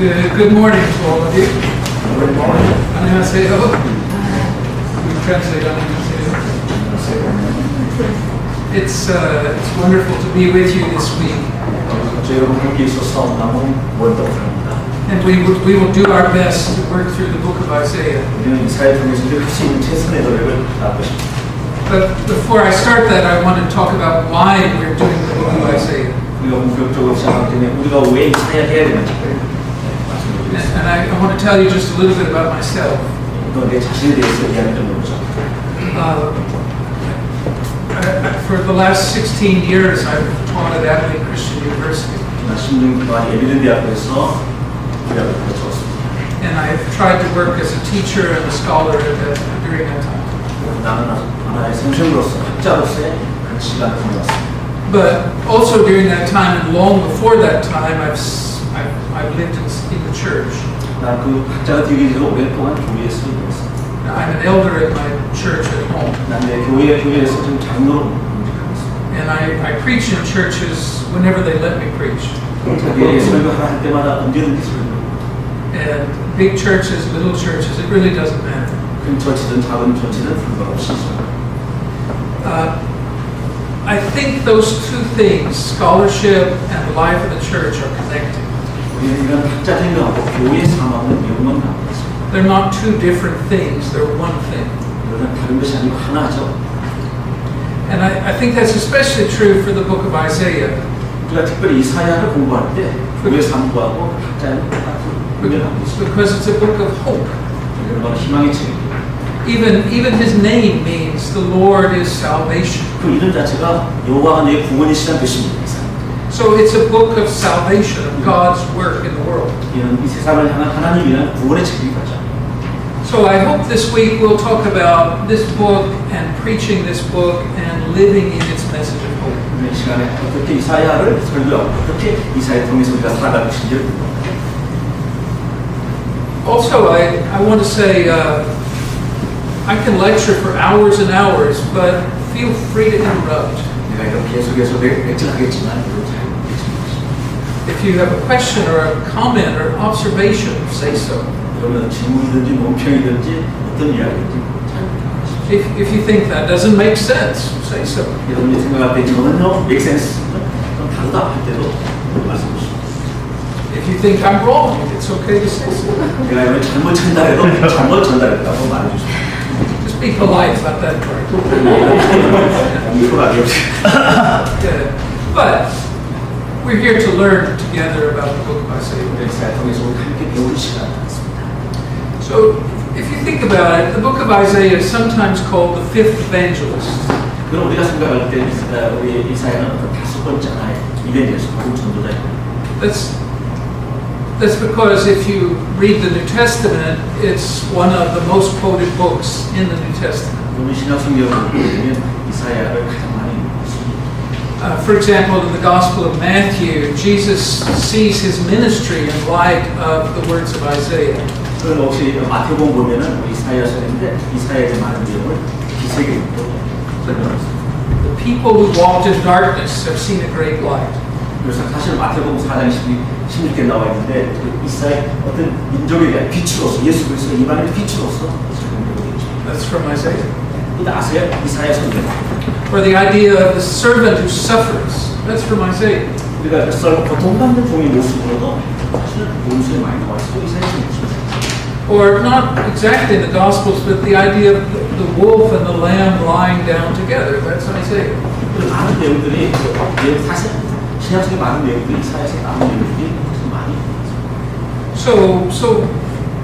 Good morning to all of you. Good morning. 안녕하세요. We translate 안녕하세요. It's wonderful to be with you this week. And we will do our best to work through the book of Isaiah. But before I start that, I want to talk about why we're doing the book of Isaiah. And I want to tell you just a little bit about myself. For the last 16 years, I've taught at Adelaide Christian University. And I've tried to work as a teacher and a scholar during that time. But also during that time and long before that time, I've lived in the church. I'm an elder at my church at home. And I preach in churches whenever they let me preach. And big churches, little churches, it really doesn't matter. I think those two things, scholarship and the life of the church, are connected. They're not two different things, they're one thing. And I think that's especially true for the book of Isaiah. Because it's a book of hope. Even his name means the Lord is salvation. So it's a book of salvation, of God's work in the world. So I hope this week we'll talk about this book and preaching this book and living in its message of hope. Also, I want to say I can lecture for hours and hours, but feel free to interrupt. If you have a question or a comment or observation, say so. If you think that doesn't make sense, say so. If you think I'm wrong, it's okay to say so. Just be polite about that part. But we're here to learn together about the book of Isaiah. So, if you think about it, the book of Isaiah is sometimes called the fifth evangelist. That's because if you read the New Testament, it's one of the most quoted books in the New Testament. For example, in the Gospel of Matthew, Jesus sees his ministry in light of the words of Isaiah. The people who walked in darkness have seen a great light. 사실 마태복음 4장 16개 나와 있는데 이사야 어떤 민족에 대한 빛으로서 예수 그리스도 이방인의 빛으로서 That's from Isaiah. 이사야 선지. Or the idea of the servant who suffers. That's from Isaiah. 우리가 고통받는 종의 모습으로도 사실 원수에 많이 나와 있고 이사야 선지. Or not exactly in the Gospels, but the idea of the wolf and the lamb lying down together. That's Isaiah. 많은 내용들이 사실 신약성에 많은 내용들이 이사야에서 나온 내용들이 많이. So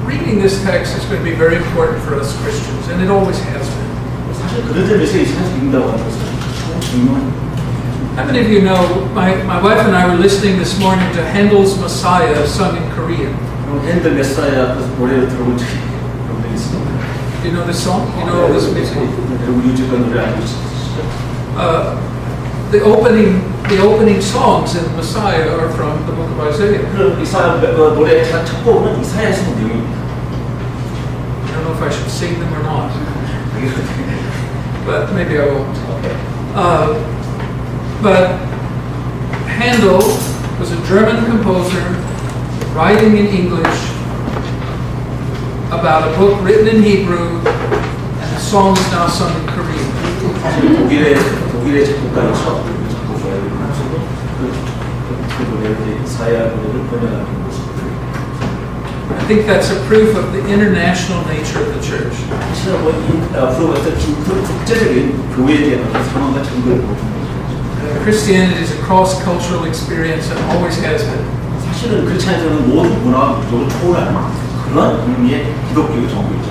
reading this text is going to be very important for us Christians, and it always has been. 사실 그런 점에서 이사야에서 읽는다고 하는 것은 참 중요한. How many of you know, my wife and I were listening this morning to Handel's Messiah sung in Korean. 핸델 메사야 노래를 들어본 적이 있습니다. Do you know this song? You know this music? 노래 알고 있으시죠? The opening songs in Messiah are from the book of Isaiah. 그 이사야 노래 첫 곡은 이사야에서 내용입니다. I don't know if I should sing them or not, but maybe I won't. But Handel was a German composer writing in English about a book written in Hebrew, and the song is now sung in Korean. 독일의 작곡가이셔 작곡가의 그 노래를 이사야 노래를 번역하는 모습을 I think that's a proof of the international nature of the church. 사실은 앞으로 어떤 국제적인 교회에 대한 상황과 증거를 보여주는 거죠. Christianity is a cross-cultural experience and always has been. 사실은 크리스천에서는 모든 문화와 민족을 초월하는 그런 의미의 기독교의 종교이죠.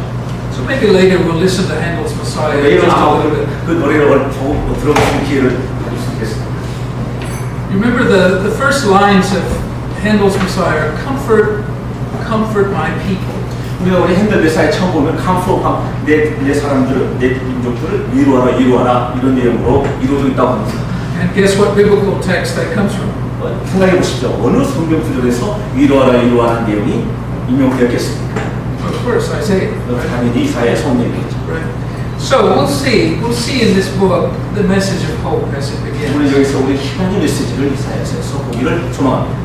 So maybe later we'll listen to Handel's Messiah 내일은 just a 아마 little bit. 그 노래를 들어보는 기회를 가질 수 있겠습니다. You remember the first lines of Handel's Messiah, comfort my people. 우리가 우리 핸들 메사에 처음 보면 내 사람들을, 내 민족들을 위로하라 이런 내용으로 이루어져 있다고 합니다. And guess what biblical text that comes from? 생각해 보십시오. 어느 성경 구절에서 위로하라는 내용이 인용되었겠습니까? Of course, Isaiah. 당연히 이사야의 성경이겠죠. Right. So we'll see in this book the message of hope as it begins. 우리 여기서 우리 희망의 메시지를 이사야에서 보기를 소망합니다.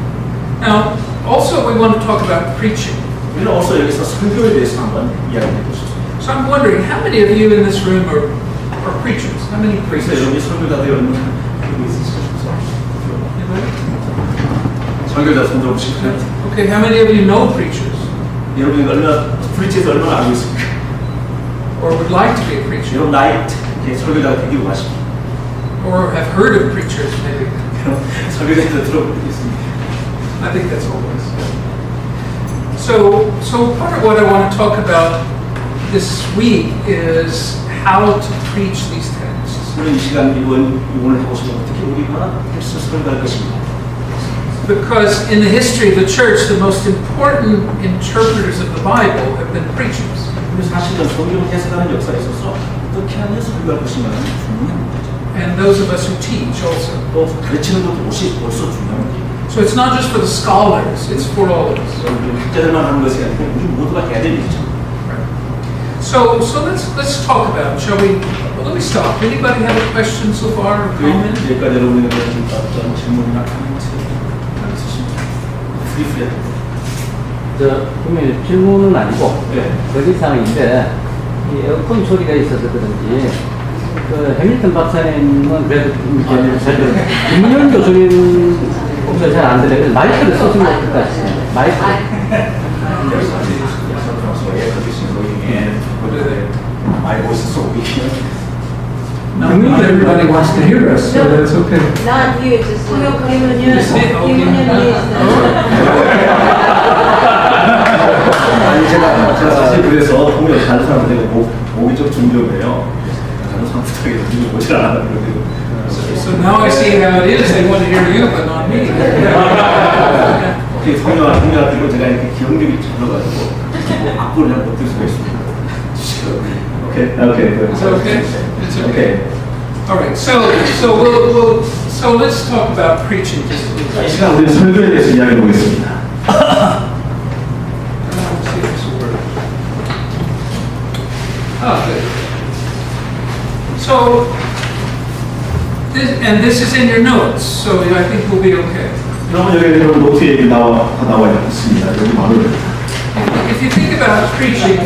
Now, also we want to talk about preaching. 우리는 also 여기서 설교에 대해서 한번 이야기해 보시죠. So I'm wondering, how many of you in this room are preachers? How many 그래서 preachers? 여러분이 설교자들이 얼마나 되고 있으시죠? Anybody? 설교자 손 들어보실까요? Okay, how many of you know preachers? 여러분이 프리치에서 얼마나 알고 있습니까? Or would like to be a preacher? 여러분 나이 설교자가 되기로 하십니다. Or have heard of preachers maybe? 설교자에서 들어본 적이 있습니다. I think that's always. So part of what I want to talk about this week is how to preach these texts. 오늘 이 시간 이번을 해보시면 어떻게 우리가 텍스트 설교할 것입니다. Because in the history of the church, the most important interpreters of the Bible have been preachers. 그래서 사실은 성경을 해석하는 역사에 있어서 어떻게 하면 설교할 것인가는 중요한 문제죠. And those of us who teach also. 또 가르치는 것도 벌써 중요한 문제예요. So it's not just for the scholars, it's for all of us. 학자들만 하는 것이 아니고 우리 모두가 해야 될 일이죠. So let's talk about it, shall we? Well, let me stop. Anybody have a question so far or comment? 여기까지 여러분이 어떤 질문이나 comment 있으십니까? 프리프리. 분명히 질문은 아니고 네. 거짓사항인데 이 에어컨 소리가 있어서 그런지 그 해밀턴 박사님은 그래도 잘 들어요. 김문현 교수님 목소리 잘 안 들려요. 그래서 마이크를 쓰시면 어떨까 싶어요. 마이크. My voice is so weak. Not everybody wants to hear us, so that's okay. Not you, just 김은현. 아니 제가 사실 그래서 보면 다른 사람들이 목이 좀 중저해요. 다른 사람들에게 눈이 오질 않아 그러고. So now I see how it is. They want to hear you, but not me. 성령아 들고 제가 이렇게 기억력이 잘나가지고 악보를 잘 못 들 수가 있습니다. Okay, good. It's okay. It's okay. Okay. All right. So let's talk about preaching just a little 이 bit. 시간 우리 설교에 대해서 이야기해 보겠습니다. Let's see if this will work. Oh, good. So, this is in your notes, so I think we'll be okay. 여러분 여기 노트에 나와 있습니다. 여기 바로. If you think about preaching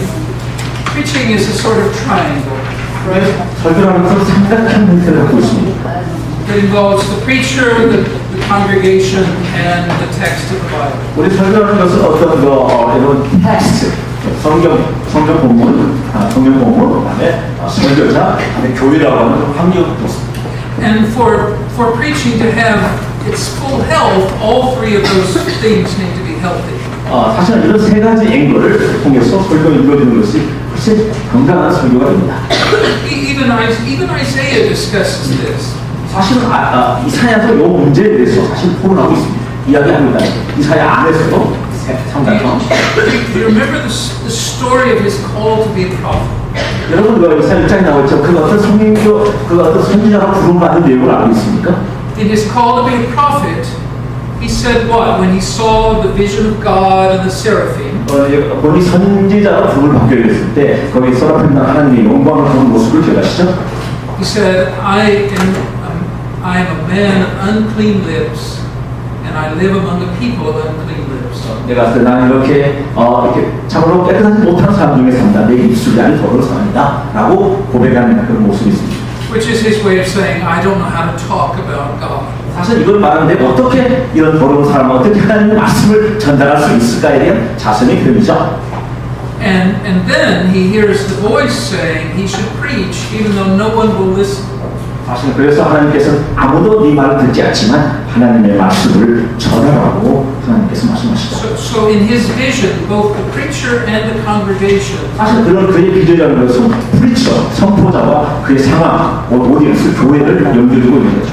is a sort of triangle, right? 설교하면서 삼각형 형태를 갖고 있습니다. It involves the preacher, the congregation, and the text of the Bible. 우리 설교하는 것은 어떤 이런 텍스트, 성경 본문, 그다음에 설교자, 그다음에 교회라고 하는 환경을 있습니다. And for preaching to have its full health, all three of those things need to be healthy. 사실 이런 세 가지 앵글을 통해서 설교가 이루어지는 것이 훨씬 건강한 설교가 됩니다. Even Isaiah discusses this. 사실은 이사야도 이 문제에 대해서 사실 토론하고 있습니다. 이야기합니다. 이사야 안에서도 상당히. Do you remember the story of his call to be a prophet? 여러분 그 이사야 1장에 나왔죠. 그 어떤 선지자가 부름받는 내용을 알고 있습니까? In his call to be a prophet, he said what? When he saw the vision of God and the seraphim. 본이 선지자가 부름을 받게 됐을 때 거기 세라핌 하나님의 영광을 보는 모습을 기억하시죠? He said, I am a man of unclean lips, and I live among a people of unclean lips. 내가 나는 이렇게 참으로 깨끗하지 못한 사람 중에 산다. 내 입술이 아닌 더러운 사람이다라고 고백하는 그런 모습이 있습니다. Which is his way of saying, I don't know how to talk about God. 사실 이걸 말하는데 어떻게 이런 더러운 사람을 어떻게 하나님의 말씀을 전달할 수 있을까에 대한 자신의 표현이죠. And then he hears the voice saying he should preach even though no one will listen. 사실 그래서 하나님께서 아무도 네 말을 듣지 않지만 하나님의 말씀을 전하라고 하나님께서 말씀하시죠. So in his vision, both the preacher and the congregation 사실 그런 그의 비전이라는 것은 프리처, 선포자와 그의 상황, 오디언스, 교회를 연결되고 있는 거죠.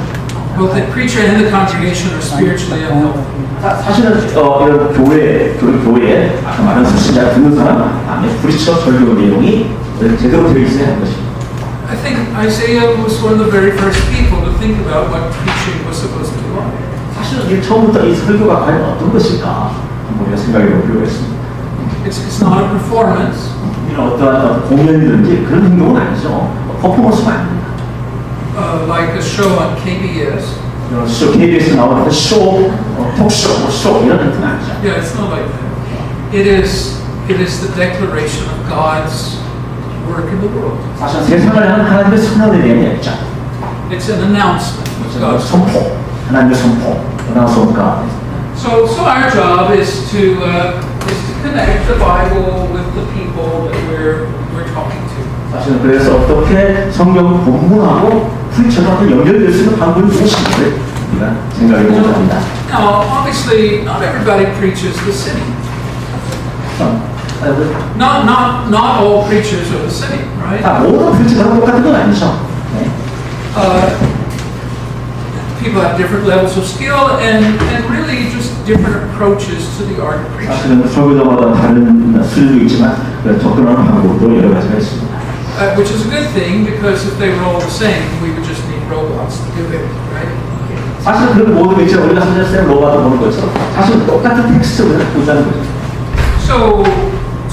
both the preacher and the congregation are spiritually unhealthy. 사실은 이런 교회에 아까 말한 수신자 듣는 사람 안에 프리처 설교 내용이 제대로 되어 있어야 하는 것입니다. I think Isaiah was one of the very first people to think about what preaching was supposed to be like. 사실은 이 처음부터 이 설교가 과연 어떤 것일까 한번 우리가 생각해 볼 필요가 있습니다. It's not a performance. 이런 어떠한 공연이든지 그런 행동은 아니죠. 퍼포먼스가 아닙니다. Like a show on KBS. 쇼, KBS 나오는 쇼, 톡쇼, 쇼 이런 행동은 아니죠. Yeah, it's not like that. It is the declaration of God's work in the world. 사실 세상을 향한 하나님의 선언에 대한 이야기죠. It's an announcement of God's 선포, 하나님의 선포, announcement. So our job is to connect the Bible with the people that we're talking to. 사실은 그래서 어떻게 성경 본문하고 프리처가 연결될 수 있는 방법이 무엇인지를 우리가 생각해 보자 합니다. Now, obviously, not everybody preaches the city. Not all preachers are the same, right? 모든 프리처가 똑같은 건 아니죠. 네. People have different levels of skill and really just different approaches to the art of preaching. 사실은 설교자마다 다른 수준도 있지만 접근하는 방법도 여러 가지가 있습니다. Which is a good thing because if they were all the same, we would just need robots to do it, right? 사실 그런 모든 게 우리가 사실 로바도 보는 것처럼 사실 똑같은 텍스트를 보자는 거죠.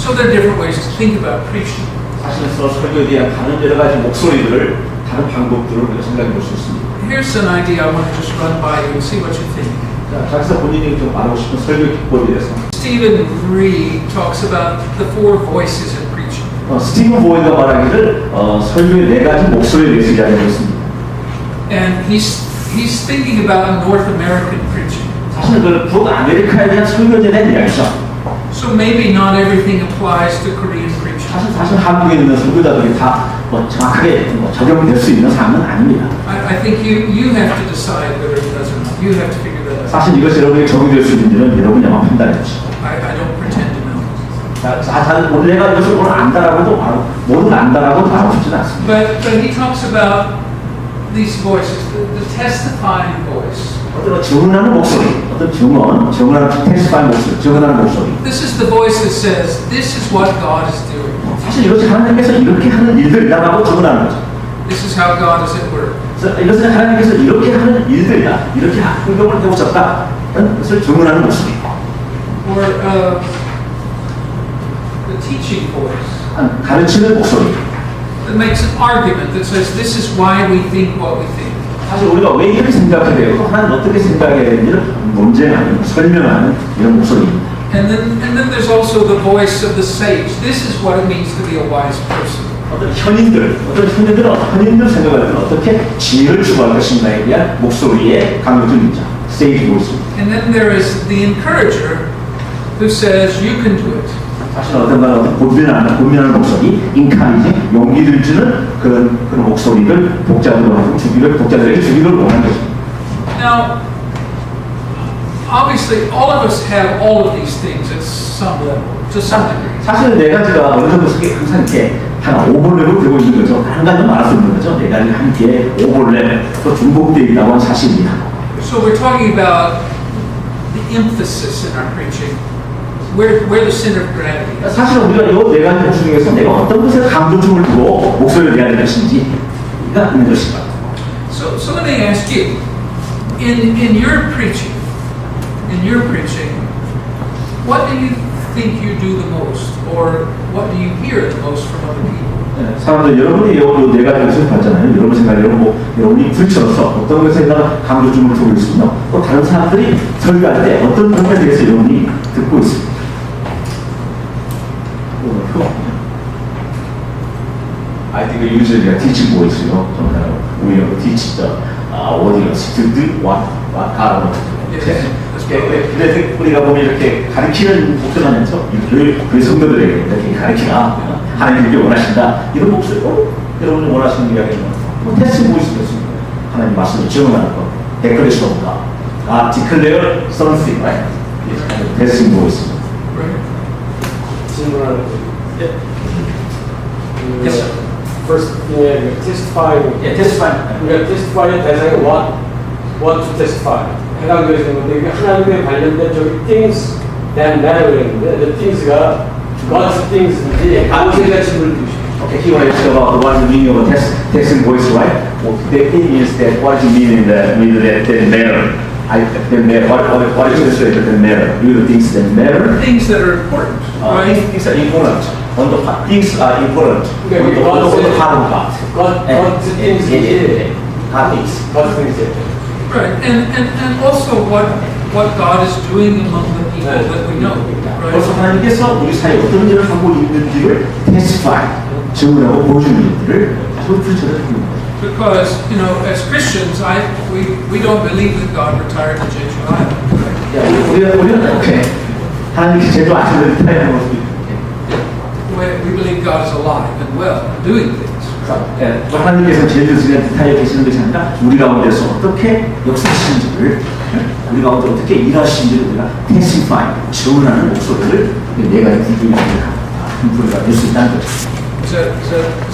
So there are different ways to think about preaching. 사실 설교에 대한 다른 여러 가지 목소리들을 다른 방법들을 우리가 생각해 볼 수 있습니다. Here's an idea I want to just run by you and see what you think. 자, 자기서 본인이 좀 말하고 싶은 설교 기법에 대해서. Stephen Reed talks about the four voices in preaching. 스티븐 보이가 말하기를 설교의 네 가지 목소리에 대해서 이야기하고 있습니다. And he's thinking about North American preaching. 사실 그 북아메리카에 대한 설교에 대한 이야기죠. So maybe not everything applies to Korean preaching. 사실 한국에 있는 설교자들이 다 정확하게 적용될 수 있는 사항은 아닙니다. I think you have to decide whether it does or not. You have to figure that out. 사실 이것이 여러분에게 적용될 수 있는지는 여러분이만 판단해 주시고. I don't pretend to know. 내가 이것을 오늘 안다라고도 말하고 모든 안다라고 말하고 싶지는 않습니다. But he talks about these voices, the testifying voice. 어떤 증언하는 목소리, 어떤 증언하는 테스파인 목소리, 증언하는 목소리. This is the voice that says, this is what God is doing. 사실 이것이 하나님께서 이렇게 하는 일들이라고 증언하는 거죠. This is how God is at work. 이것은 하나님께서 이렇게 하는 일들이다, 이렇게 행동을 해오셨다, 그것을 증언하는 목소리. Or the teaching voice. 가르치는 목소리. That makes an argument that says, this is why we think what we think. 사실 우리가 왜 이렇게 생각해야 되고 하나님 어떻게 생각해야 되는지를 논쟁하는, 설명하는 이런 목소리입니다. And then there's also the voice of the sage. This is what it means to be a wise person. 어떤 현인들 생각할 때는 어떻게 지혜를 추구할 것인가에 대한 목소리의 강요점이 있죠. sage voice. And then there is the encourager who says, you can do it. 사실 어떤 고민하는 목소리, 인카리지, 용기를 주는 그런 목소리를 독자들에게 주기를 원하는 것입니다. Now, obviously, all of us have all of these things at some level, to some degree. 사실 네 가지가 어느 정도 항상 이렇게 한 오버랩을 되고 있는 거죠. 한 가지 말할 수 있는 거죠. 네 가지 함께 오버랩, 또 중복되어 있다고 하는 사실입니다. So we're talking about the emphasis in our preaching. Where the center of gravity is. 사실 우리가 이 네 가지 목소 중에서 내가 어떤 것에 강조점을 두고 목소리를 내야 될 것인지가 있는 것입니다. So let me ask you, in your preaching, what do you think you do the most, or what do you hear the most from other people? 사람들 여러분이 요 네 가지 것을 봤잖아요. 여러분 생각에 여러분이 불쳐서 어떤 것에다가 강조점을 두고 있으며 또 다른 사람들이 설교할 때 어떤 부분에 대해서 여러분이 듣고 있습니다. I think usually a teaching voice, we teach the audience to do what God wants to do. 근데 우리가 보면 이렇게 가르치는 목소리하면서 그 성도들에게 이렇게 가르치나 하나님 이렇게 원하신다 이런 목소리 여러분이 원하시는 이야기는 테스트 보이스도 있습니다. 하나님 말씀을 증언하는 것 declaration of God declare something, right? 테스트 보이스 질문하는 거. Yes, sir. First, testifying. testify. 우리가 testify의 대상이 what to testify. 해당되어 있는 건데 이게 하나님에 관련된 저기 things that matter 했는데 the things가 God's things인지 아무새가 질문을 주시죠. Okay, he wants to about what the meaning of a testing voice, right? Well, the thing is that what you mean in the matter. What is the matter? You the things that matter. things that are important, right? Things are important. Things are important. On the part of God. God's things인지 God things. God's things인지. Right, and also what God is doing among the people that we know, 그래서 right? 하나님께서 우리 사이에 어떤 일을 하고 있는지를 testify, 증언하고 보여주는 일들을 계속 풀처를 합니다. Because, as Christians, we don't believe that God retired to Jeju Island, right? 우리는 오케이. 하나님께서 제도 아시는 타이밍을 모습이 We believe God is alive and well and doing things. 하나님께서 제주스에 타여 계시는 것이 아니라 우리 가운데서 어떻게 역사하시는지를 우리 가운데 어떻게 일하시는지를 우리가 testify, 증언하는 목소리를 내가 이기고 큰 부류가 될 수 있다는 거죠. Is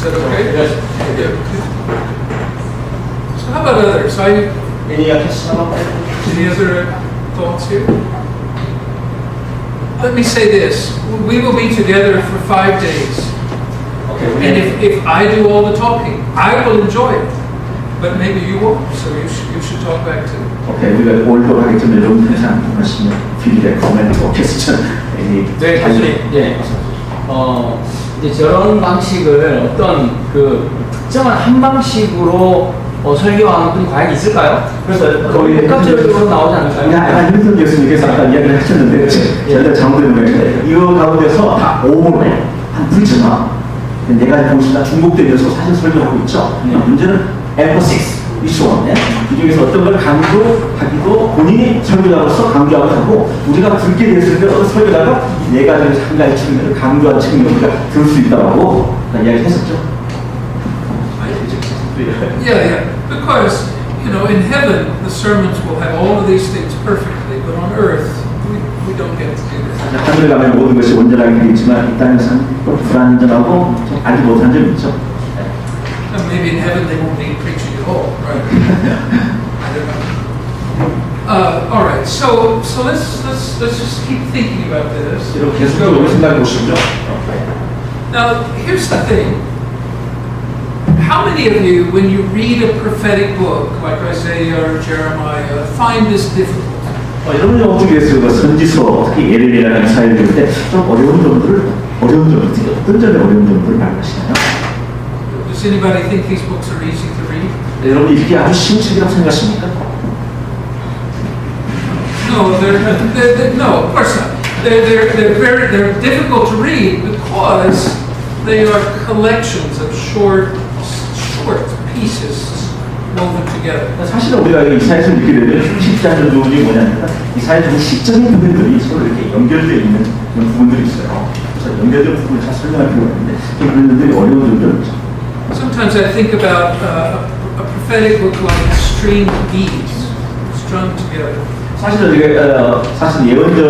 that okay? Yes. Yeah. So how about others? Any other thoughts here? Let me say this. We will be together for 5 days. And if I do all the talking, I will enjoy it. But maybe you won't, so you should talk back too. 오케이, 우리가 올도 하기 전에 여러분 항상 하시는 피드백, 코멘트, 퀘스천, 네, 사실 이제 저런 방식을 어떤 그 특정한 한 방식으로 설교하는 분이 과연 있을까요? 그래서 거의 복합적으로 나오지 않을까요? 아까 윤선 교수님께서 아까 이야기를 하셨는데, 그치? 제가 잘못된 거예요. 이거 가운데서 다 오문에 한 불지나 내가 보시다 중복된 녀석 사실 설교하고 있죠. 문제는 emphasis, 이슈원에 그 중에서 어떤 걸 강조하기도 본인이 설교자로서 강조하고 하고 우리가 듣게 됐을 때 어떤 설교자가 네 가지 한 가지 측면을 강조한 측면을 우리가 들을 수 있다고 이야기했었죠. Yeah. Because, in heaven, the sermons will have all of these things perfectly, but on earth, we don't get to do that. 하늘에 가면 모든 것이 온전하게 되어 있지만 이 땅에서는 또 불완전하고 좀 알지 못한 점이 있죠. And maybe in heaven they won't need preaching at all, right? I don't know. All right. So let's just keep thinking about this. 이렇게 계속적으로 생각해 보시죠. Now, here's the thing. How many of you, when you read a prophetic book like Isaiah or Jeremiah, find this difficult? 여러분이 어떻게 했어요? 선지서, 특히 예레미야라는 사회를 볼 때 좀 어떤 점들을 어떤 점에 어려운 점들을 말하시나요? Does anybody think these books are easy to read? 여러분이 이게 아주 쉬운 책이라고 생각하십니까? No, no, of course not. They're difficult to read because they are collections of short pieces woven together. 사실은 우리가 이사야에서 읽게 되면 쉽지 않은 부분이 뭐냐면 이사야에서 시적인 부분들이 서로 이렇게 연결되어 있는 그런 부분들이 있어요. 그래서 연결된 부분을 잘 설명할 필요가 있는데 그 부분들이 어려운 점들이 있죠. Sometimes I think about a prophetic book like stringed beads strung together. 사실은 우리가 사실 예언자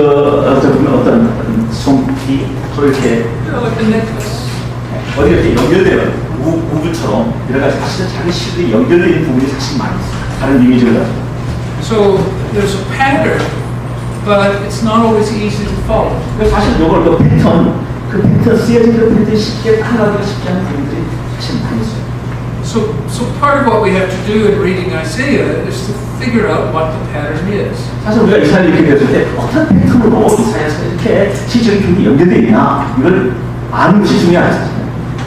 어떤 손비 서로 이렇게 Like a necklace. 어디 이렇게 연결되어 우주처럼 여러 가지 사실은 자기 시들이 연결되어 있는 부분이 사실 많이 있어요. 다른 이미지를 가지고. So there's a pattern, but it's not always easy to follow. 사실 이걸 그 패턴 쓰여진 그 패턴 쉽게 따라가기가 쉽지 않은 부분들이 사실 많이 있어요. So part of what we have to do in reading Isaiah is to figure out what the pattern is. 사실 우리가 이사야를 읽게 되었을 때 어떤 패턴으로 이사야에서 이렇게 시적인 부분이 연결되어 있나 이걸 아는 것이 중요하잖아요.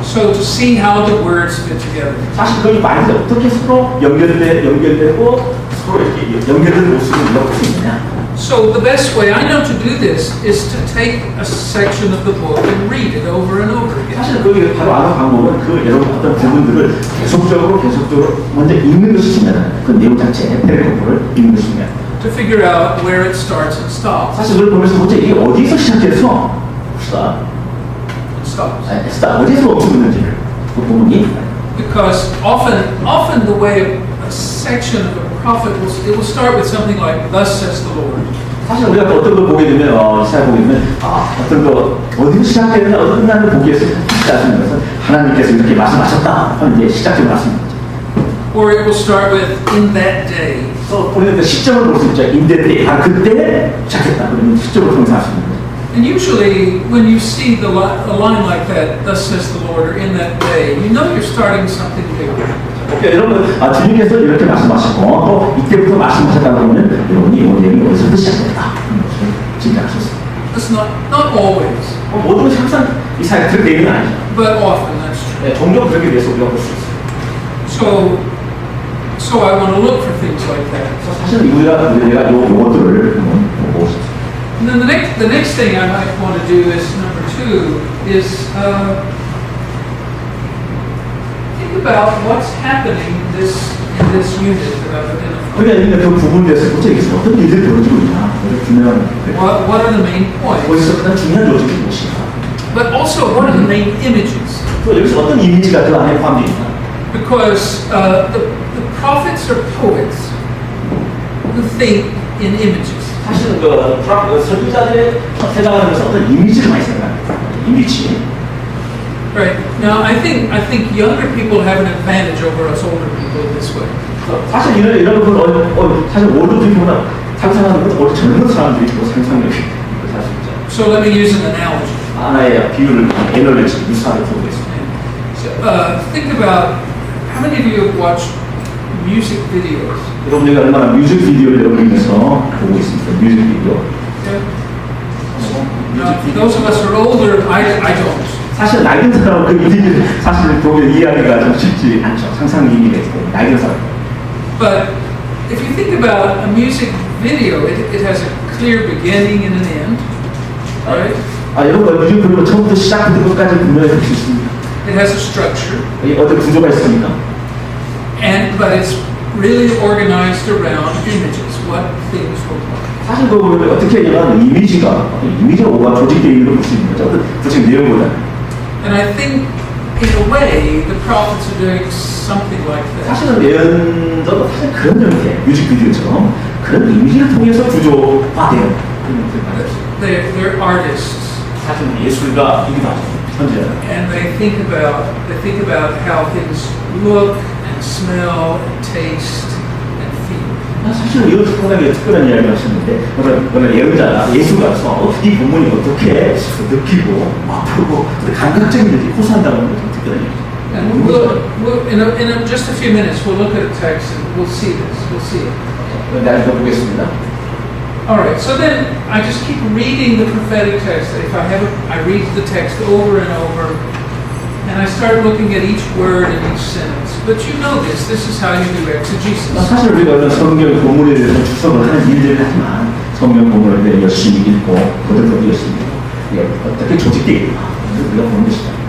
So to see how the words fit together. 사실 그 말이 어떻게 서로 연결되고 서로 이렇게 연결된 모습을 이어갈 수 있느냐. So the best way I know to do this is to take a section of the book and read it over and over again. 사실 그 바로 아는 방법은 그 여러분 어떤 부분들을 계속적으로 먼저 읽는 것이 중요하다. 그 내용 자체, 패러그래프를 읽는 것이 중요하다. To figure out where it starts and stops. 사실 그걸 보면서 먼저 이게 어디서 시작해서 어디서 멈추는지를 그 부분이. Because often the way a section of a prophet it will start with something like "Thus says the Lord." 사실 우리가 어떤 걸 보게 되면 이사야 보게 되면 어떤 거 어디서 시작되느냐 어떤 날을 보기에서 시작하는 것은 하나님께서 이렇게 말씀하셨다 하는 이제 시작적인 말씀입니다. Or it will start with "In that day." 또 우리가 그 시점을 볼 수 있죠. 인데때 그때 시작했다. 그러면 시점을 통해서 할 수 있는 거죠. And usually, when you see a line like that, "Thus says the Lord," or "In that day," you know you're starting something bigger. 오케이, 여러분, 주님께서 이렇게 말씀하셨고, 또 이때부터 말씀하셨다 그러면 여러분이 이 내용이 어디서부터 시작됐다. 짐작하셨습니다. That's not always, 모든 것이 항상 이사야 그런 내용은 아니죠. but often that's true. 네, 종종 그렇게 돼서 우리가 볼 수 있어요. So I want to look for things like that. 사실 우리가 요 용어들을 보고 싶습니다. And then the next thing I might want to do is number 2 is think about what's happening in this unit that I've identified. 우리가 있는 그 부분에 대해서 여기서 어떤 일들이 벌어지고 있나 분명한 What are the main points? 거기서 가장 중요한 요직이 무엇인가. But also, what are the main images? 또 여기서 어떤 이미지가 그 안에 포함되어 있나. Because the prophets are poets who think in images. 사실은 선지자들의 해당하면서 어떤 이미지를 많이 생각합니다. 이미지. Right. Now, I think younger people have an advantage over us older people in this way. 사실 이런 건 사실 올드 피부보다 상상하는 건 오히려 젊은 사람들이 더 상상력이 할 수 있죠. So let me use an analogy. 하나의 비유를 에너지 유사하게 보겠습니다. Think about how many of you have watched music videos? 여러분들이 얼마나 뮤직 비디오를 여러분께서 보고 있습니까? 뮤직 비디오. Now, those of us who are older, I don't. 사실 나이 든 사람은 그 이미지를 사실 보면 이해하기가 좀 쉽지 않죠. 상상력이 있고 나이 든 사람. But if you think about a music video, it has a clear beginning and an end, right? 여러분 뮤직 비디오 처음부터 시작부터 끝까지 분명히 볼 수 있습니다. It has a structure. 어떤 구조가 있습니까? But it's really organized around images, what things look like. 사실 그 보면 어떻게 하냐면 이미지가 오가 조직되어 있는 걸 볼 수 있는 거죠. 어떤 구체적 내용보다. And I think, in a way, the prophets are doing something like that. 사실은 예언도 사실 그런 형태, 뮤직비디오처럼 그런 이미지를 통해서 구조화돼요. They're artists. 사실 예술가이기도 하죠. 현재. And they think about how things look and smell and taste and feel. 사실은 이것도 상당히 특별한 이야기를 하셨는데 그런 예언자가 예술가로서 이 부분이 어떻게 느끼고 아프고 감각적인 호소한다는 것도 특별한 얘기죠. And in just a few minutes, we'll look at a text and we'll see this. We'll see it. 내가 보겠습니다. All right. So then I just keep reading the prophetic text. If I read the text over and over, and I start looking at each word and each sentence. But you know this. This is how you do exegesis. 사실 우리가 성경 본문에 대해서 추석을 하는 일들을 하지만 성경 본문을 대해 열심히 읽고 그들도 열심히 읽고 어떻게 조직되어 있나 우리가 보는 것이다.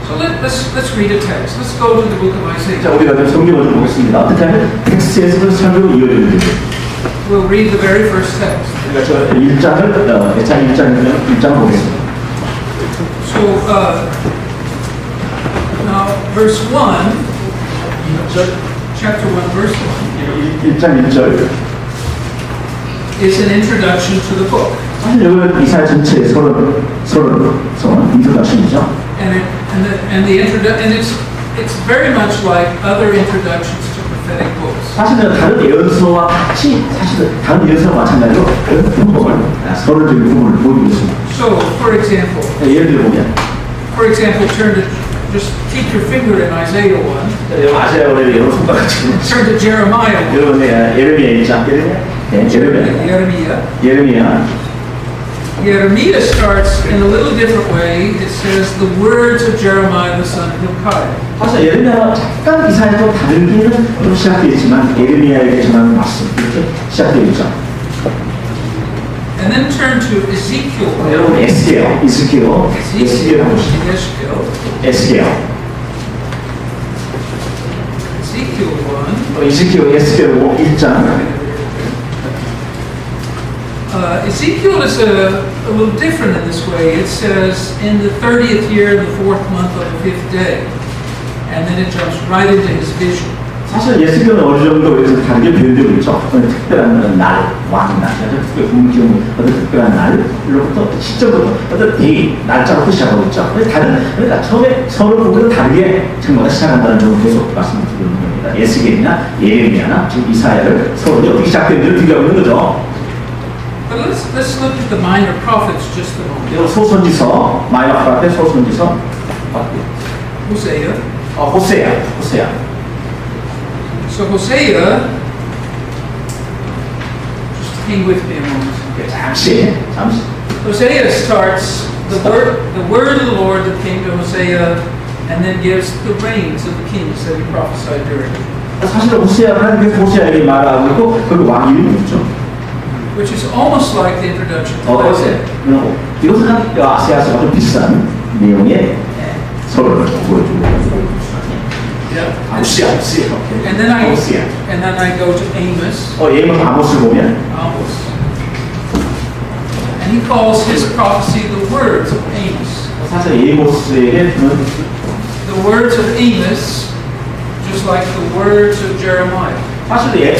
So let's read a text. Let's go to the book of Isaiah. 자, 우리가 좀 성경을 좀 보겠습니다. 어떻게 하면 텍스트에서 설교로 이어지는 거죠. We'll read the very first text. 우리가 저 1장을 예찬 1장을 보겠습니다. So now verse 1, chapter 1, verse 1 1장 1절 is an introduction to the book. 사실 여기는 이사야 전체의 서론 인트로덕션이죠. And it's very much like other introductions to prophetic books. 사실은 다른 예언서와 같이 다른 예언서와 마찬가지로 그런 부분을 서론적인 부분을 보이고 있습니다. So, for example, 예를 들어보면 just keep your finger in Isaiah 1. 여러분 아시아어의 여러 손가락 지금 Turn to Jeremiah 1. 여러분 예레미야 1장 예레미야 Jeremiah starts in a little different way. It says the words of Jeremiah the son of Hilkiah. 사실 예레미야와 잠깐 이사야 좀 다른 게는 좀 시작되어 있지만 예레미야에게 전하는 말씀 이렇게 시작되어 있죠. And then turn to Ezekiel. 여러분 에스겔, 이스겔 한번 보시죠. 에스겔. Ezekiel 1. 에스겔 1장. Ezekiel is a little different in this way. It says, in the 30th year, in the 4th month of the 5th day. And then it jumps right into his vision. 사실 예수교는 어느 정도 여기서 다르게 표현되고 있죠. 특별한 날, 왕날, 특별 공경, 어떤 특별한 날로부터 시점부터 어떤 데이, 날짜부터 시작하고 있죠. 그러니까 처음에 서로 보고 다르게 정말 시작한다는 점을 계속 말씀드리는 겁니다. 예수교나 예레미야나 지금 이사야를 서로 어떻게 시작되는지를 비교하고 있는 거죠. But let's look at the minor prophets just a moment. 이런 소선지서, 마이너 프라테 소선지서, Hosea. 호세야. So Hosea, just hang with me a moment. 잠시. Hosea starts the word of the Lord that came to Hosea, and then gives the reigns of the kings that he prophesied during. 사실 하나님께서 호세아에게 말하고 있고 그 왕 이름이 있죠. Which is almost like the introduction to Isaiah. 이것은 아시아서가 좀 비슷한 내용의 서로를 보여주고 있는. Yeah. And then I go to Amos. 아모스를 보면 Amos. And he calls his prophecy the words of Amos. 사실 에이모스에게 The words of Amos, just like the words of Jeremiah. 사실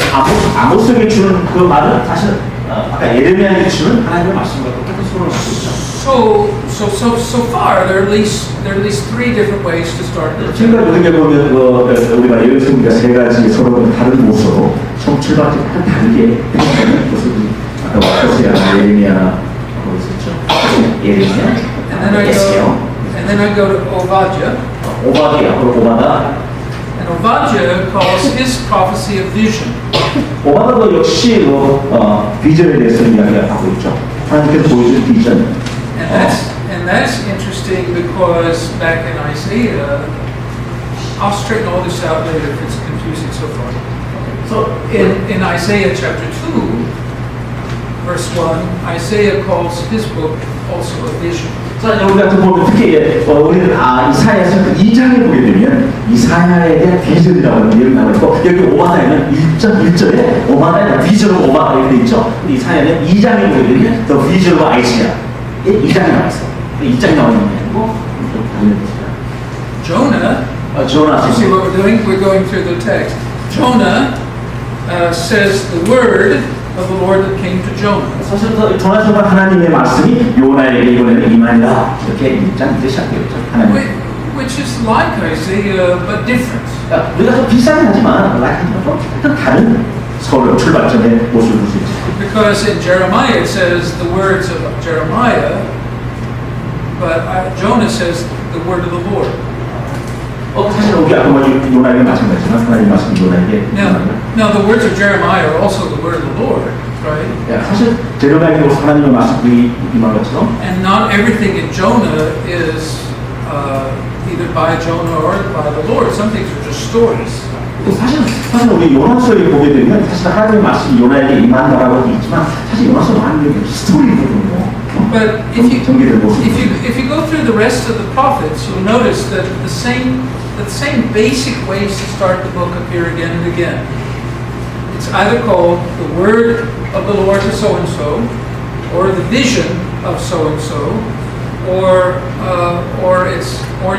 아모스에게 주는 그 말은 사실 아까 예레미야에게 주는 하나님의 말씀과 똑같은 소리를 하고 있죠. So far, there are at least 3 different ways to start this. 지금까지 우리가 보면 우리가 예언성가 3가지 서로 다른 모습으로 처음 출발할 때 다르게 해석하는 모습이 아까 호세아, 예레미야 하고 있었죠. 예레미야, 에스겔. And then I go to Obadiah. 오바다. And Obadiah calls his prophecy a vision. 오바다도 역시 비전에 대해서 이야기하고 있죠. 하나님께서 보여준 비전. And that's interesting because back in Isaiah, I'll straighten all this out later if it's confusing so far. So in Isaiah chapter 2, verse 1, Isaiah calls his book also a vision. 자, 우리 같은 보면 특히 우리는 이사야에서 2장을 보게 되면 이사야에 대한 비전이라고 하는 내용이 나와 있고 여기 오바다에는 1.1절에 오바다에는 비전 오브 오바다 이렇게 있죠. 근데 이사야는 2장을 보게 되면 The Vision of Isaiah 2장이 나와 있어. 2장이 나와 있는 게 아니고 Jonah. You see what we're doing? We're going through the text. Jonah says the word of the Lord that came to Jonah. 사실 조나서가 하나님의 말씀이 요나에게 이번에는 임하리라 이렇게 1장 이제 시작되었죠. 하나님. Which is like Isaiah but different. 우리가 좀 비슷하긴 하지만 좀 다른 서로 출발점의 모습을 볼 수 있죠. Because in Jeremiah it says the words of Jeremiah, but Jonah says the word of the Lord. 사실 우리 아까 요나에게 마찬가지지만 하나님 말씀이 요나에게. Now the words of Jeremiah are also the word of the Lord, right? 사실 제르미야에게 하나님의 말씀이 임한 것처럼. And not everything in Jonah is either by Jonah or by the Lord. Some things are just stories. 사실 우리 요나서에 보게 되면 사실 하나님의 말씀이 요나에게 임한다라고 있지만 사실 요나서 많은 게 스토리거든요. But if you go through the rest of the prophets, you'll notice that the same basic ways to start the book appear again and again. It's either called the word of the Lord to so and so, or the vision of so and so, or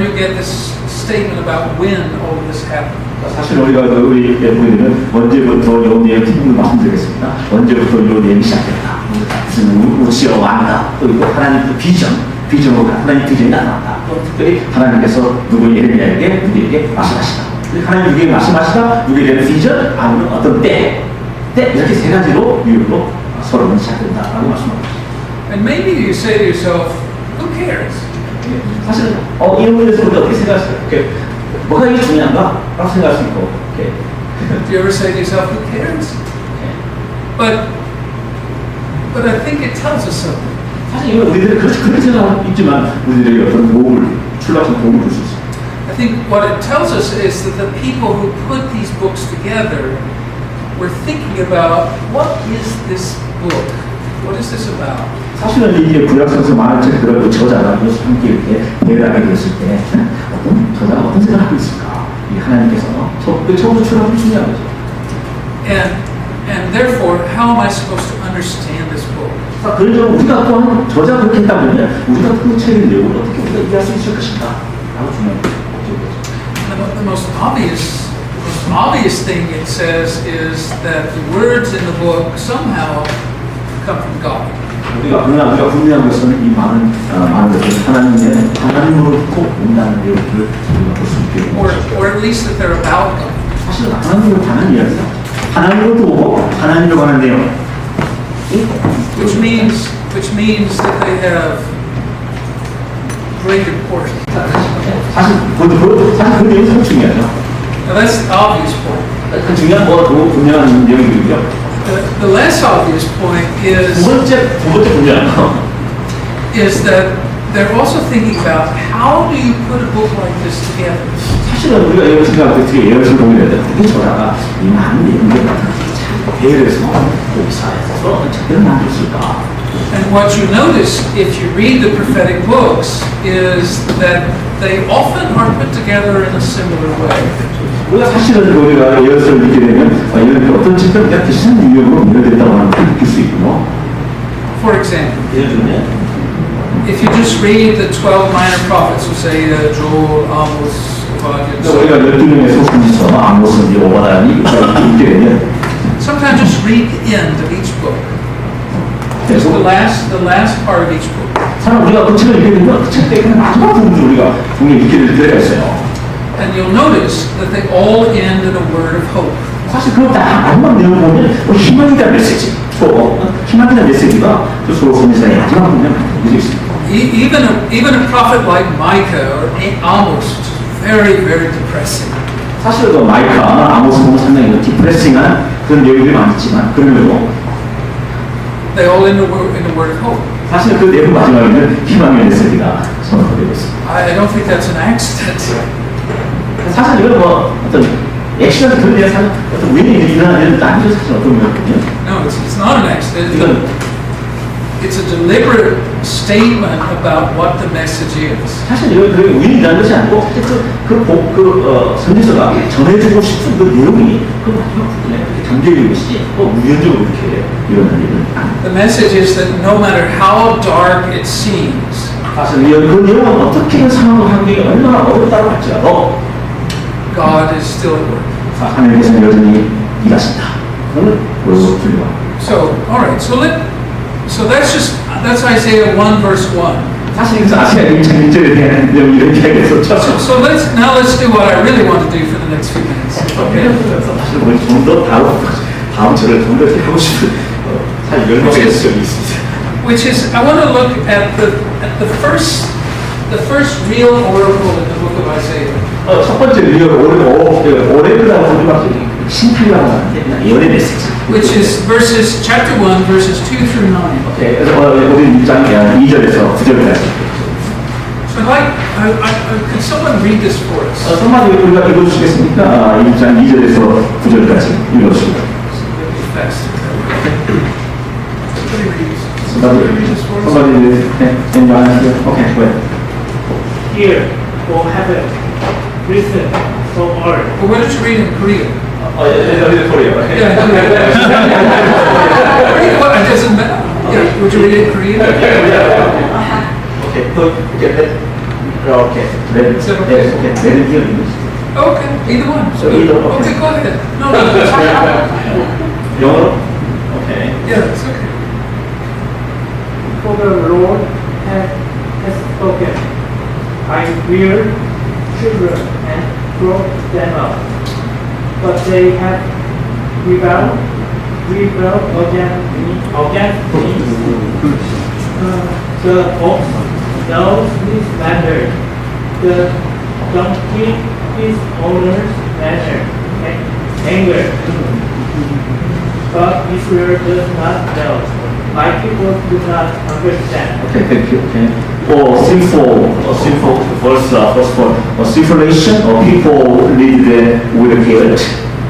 you get this statement about when all of this happened. 사실 우리가 우리 보이는 언제부터 요 내용 팀을 말씀드리겠습니다. 언제부터 요 내용이 시작됐다. 무슨 우시어 왕이다. 또 이거 하나님 비전으로 하나님 비전이 나타났다. 또 특별히 하나님께서 누구 예레미야에게 누구에게 말씀하시다. 하나님 누구에게 말씀하시다. 누구에 대한 비전 아니면 어떤 때 이렇게 3가지로 유형으로 서로는 시작된다라고 말씀합니다. And maybe you say to yourself, who cares? 사실 이런 부분에서 우리가 어떻게 생각하세요? 뭐가 이게 중요한가? 라고 생각할 수 있고. Do you ever say to yourself, who cares? But I think it tells us something. 사실 이건 우리들이 그렇게 생각하고 있지만 우리들이 어떤 출발점 도움을 줄 수 있어요. I think what it tells us is that the people who put these books together were thinking about what is this book? What is this about? 사실은 이게 구약성서 많은 책들을 저자가 함께 이렇게 대화하게 됐을 때 저자가 어떤 생각을 하고 있을까? 이 하나님께서 처음부터 출발이 중요한 거죠. And therefore, how am I supposed to understand this book? 그래서 우리가 또한 저자가 그렇게 했다 보면 우리가 그 책의 내용을 어떻게 우리가 이해할 수 있을 것인가? 라고 중요한 거죠. The most obvious thing it says is that the words in the book somehow come from God. 우리가 분명한 것은 이 많은 것을 하나님으로부터 온다는 내용을 우리가 볼 수 있게 Or at least that they're about God. 사실 하나님으로 관한 이야기다. 하나님으로부터 오고 하나님으로 관한 내용. Which means that they have great importance. 사실 그 내용이 참 중요하죠. Now that's the obvious point. 그 중요한 분명한 내용이고요. The less obvious point 두 번째 분명한 거. is that they're also thinking about how do you put a book like this together? 사실은 우리가 이걸 생각할 때 어떻게 예언을 보게 되는데 어떻게 저자가 이 많은 내용들 같은 잘 배열해서 이사야서 어떤 책들을 만들었을까? And what you notice if you read the prophetic books is that they often are put together in a similar way. 우리가 사실은 우리가 예언서를 읽게 되면 이런 어떤 책들은 그냥 비슷한 유형으로 연결됐다고 하는 걸 느낄 수 있고요. For example, 예를 들면 if you just read the 12 minor prophets, Hosea, Joel, Amos, Obadiah, and so 우리가 on, 12명의 소선지서, 아모스, 오바다니 읽게 되면 sometimes just read the end of each book. Just the last part of each book. 사람 우리가 그 책을 읽게 되면 그 책 때문에 마지막 부분을 우리가 분명히 읽게 될 때가 있어요. And you'll notice that they all end in a word of hope. 사실 그거 다 마지막 내용을 보면 희망이다 메시지, 희망이다 메시지가 그 소선지서의 마지막 부분에 담겨져 있습니다. Even a prophet like Micah or Amos, which is very, very depressing. 사실 그 마이카, 아모스 보면 상당히 디프레싱한 그런 내용들이 많지만 그러면도 They all end in a word of hope. 사실 그 내용 마지막에는 희망의 메시지가 선언되고 있습니다. I don't think that's an accident. 사실 이건 어떤 액션 그런 게 사실 어떤 우연히 일어나는 일은 아니죠. 사실 어떤 면을 보면 No, it's not an accident. 이건 It's a deliberate statement about what the message is. 사실 이건 그게 우연히 일어난 것이 아니고 선지서가 전해주고 싶은 그 내용이 그 마지막 부분에 이렇게 담겨있는 것이지 우연적으로 이렇게 일어난 일은 아닙니다. The message is that no matter how dark it seems, 사실 그 내용은 어떻게 상황을 하기 얼마나 어렵다고 할지라도 God is still at work. 하나님께서는 여전히 일하신다. 그거는 불가합니다. So that's Isaiah 1 verse 1. 사실 그래서 아시아 1장에 대한 내용이 이렇게 하겠었죠. So let's do what I really want to do for the next few minutes. Okay. 사실 우리 좀더 다음 절을 좀 더 하고 싶은 사실 열망의 적이 있습니다. Which is, I want to look at the first real oracle in the book of Isaiah. 첫 번째 리얼 오레크라고 우리가 신탁이라고 하는데 예언의 메시지. Which is chapter 1, verses 2 through 9. 오케이, 그래서 우리 6장 2절에서 9절까지. So could someone read this for us? 선마디 우리가 읽어주시겠습니까? 6장 2절에서 9절까지 읽어주십니다. Somebody read this. 선마디 생각하세요. 오케이, 왜? Hear, O heaven, listen, O earth. Well, why don't you read in Korean? Korea. Well, it doesn't matter. Yeah, would you read it in Korean? 오케이, 또 이렇게 이렇게 내는 기억이 Okay, either one. So either, okay. Okay, go ahead. No. 영어로? 오케이. Yeah, it's okay. For the Lord has spoken. I reared children and brought them up, but they have rebelled against me. The ox knows his matter. The donkey his owner's anger. But Israel does not know. my people do not understand. Okay, thank you. Okay. Or sinful verse, first one. Or sinfulation, or people lead with guilt,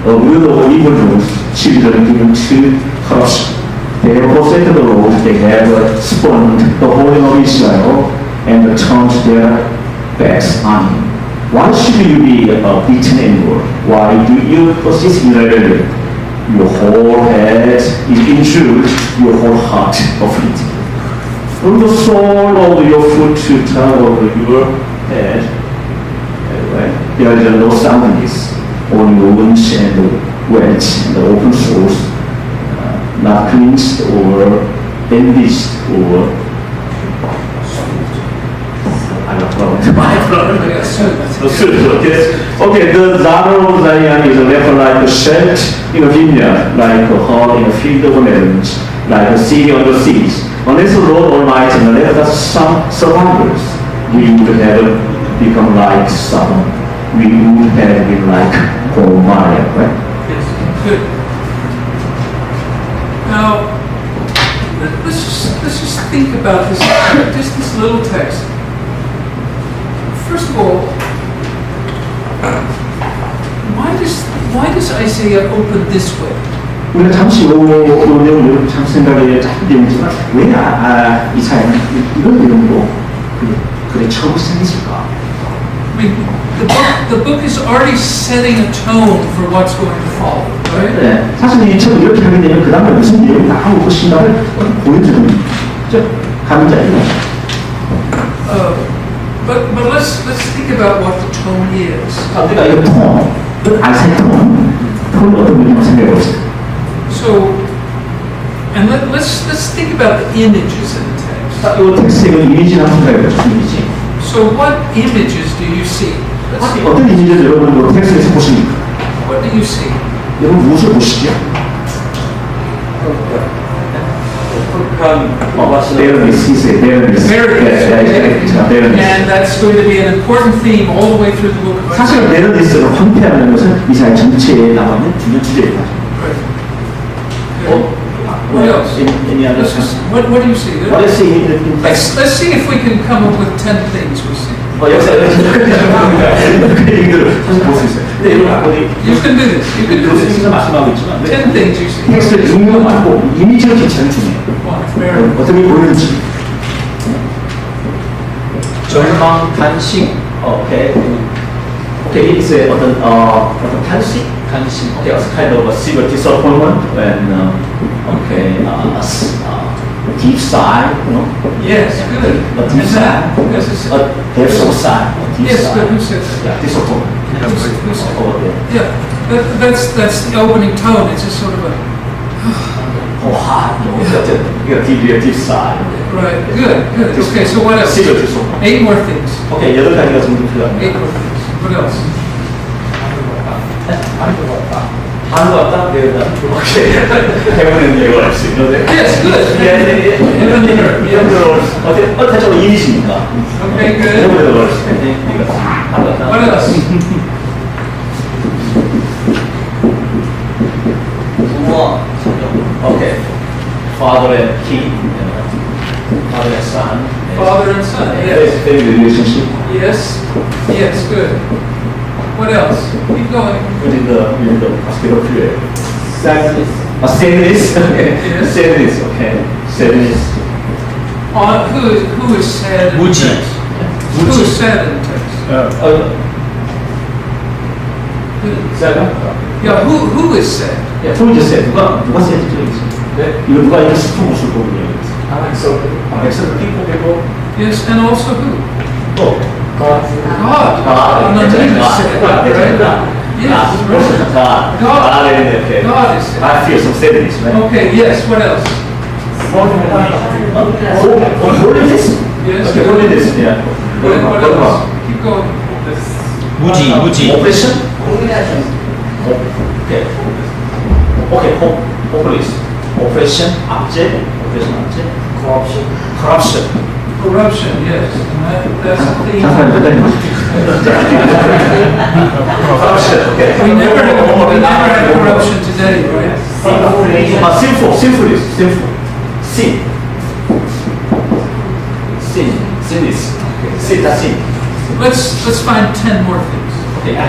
or with or evil rules, children given to corruption. They have forsaken the Lord, they have spurned the Holy of Israel, and turned their backs on him. Why should you be beaten anymore? Why do you persist in rebellion? Your whole head is injured, your whole heart afflicted. From the sole of your foot to the top of your head, there is no soundness, only wounds and welts and open sores, not cleansed or bandaged or Okay, the daughter of Zion is left like a shed in a vineyard, like a hall in a field of melons, like a city on the seas. Unless the Lord Almighty left us some survivors, we would have become like Sodom. We would have been like Gomorrah, right? Yes, good. Now, let's just think about this, just this little text. First of all, why does Isaiah open this way? 우리가 잠시 요 내용을 참 생각에 짧게 되지만 왜 이사야는 이런 내용으로 그래 처음 생겼을까? I mean, the book is already setting a tone for what's going to follow, right? 네, 사실 이 책을 이렇게 하게 되면 그 다음에 무슨 내용이 나올 것인가를 보여주는 감자예요. But let's think about what the tone is. 우리가 이 톤, 아이사야 톤을 어떤 느낌을 생각해 봅시다. So, and let's think about the images in the text. 자, 이 텍스트의 이미지를 한번 생각해 보시죠. 이미지. So, what images do you see? 어떤 이미지를 여러분 텍스트에서 보십니까? What do you see? 여러분 무엇을 보시죠? Barrenness, he said barrenness. And that's going to be an important theme all the way through the book of 사실 Isaiah. 베르니스를 황폐하는 것은 이사야 전체에 나오는 중요한 주제입니다. What else? Any other? What do you see? What is he in text? Let's see if we can come up with 10 things we see. 역사에 그 얘기들을 사실 볼 수 있어요. 근데 여러분 어디 You can do this. You can do 교수님이 this. 말씀하고 있지만 10 things you see. 텍스트를 읽는 말고 이미지를 괜찮은 중요해요. Very 어떻게 보이는지. 절망, 단식, 오케이. 오케이, it's 어떤 탄식? 단식. Okay, it's kind of a severe disappointment when deep sigh, you know. Yes, good. A deep sigh. Yes, it's- A depth of sigh. A deep Yes, sigh. good. Who said that? Yeah, disappointment. Who said that? Over there. Yeah, that's the opening tone. It's just sort of a, Oh, hot. You know, deep sigh. right, good. Okay, so what else? Severe disappointment. 8 more things. Okay, 8가지가 정도 8 필요합니다. more things. What else? 하는 것 같다? 네, 오케이. 해보는 이유가 할수 있는데. Yes, good. 이런 거 어떤 이미지입니까? Okay, good. 해보는 걸 할수 있는데. 하는 것 What 같다. else? Okay. Father and king. Father and son. Father and son. Yes. Family relationship. Yes, good. What else? Keep going. Within the hospital period. Sadness. Sadness. Okay. Yes. Sadness. Okay. Sadness. Who is sad in the 무지. text? Who is sad in the text? Seven. Yeah, who is sad? 야, who is sad? 누가 sad 쪽이지? 네. 이거 누가 이렇게 슬픈 모습을 보는 얘기지? Except people people. Yes, and also who? 또. God. God. No, he is sad, right? Yes, right. God is sad. I feel some sadness, right? Okay, yes, what else? Holiness. Yes, Okay, good. holiness. Yeah. What else? Keep going. 무지. Oppression. Okay. Okay. Hopeless. Oppression. Object. Oppression. Object. Corruption. Corruption, yes. And that's the theme. Corruption. Okay. We never had corruption today, right? Sinful. Sinful. sin. Sin is. Sin, that's sin. Let's find 10 more things. Okay. You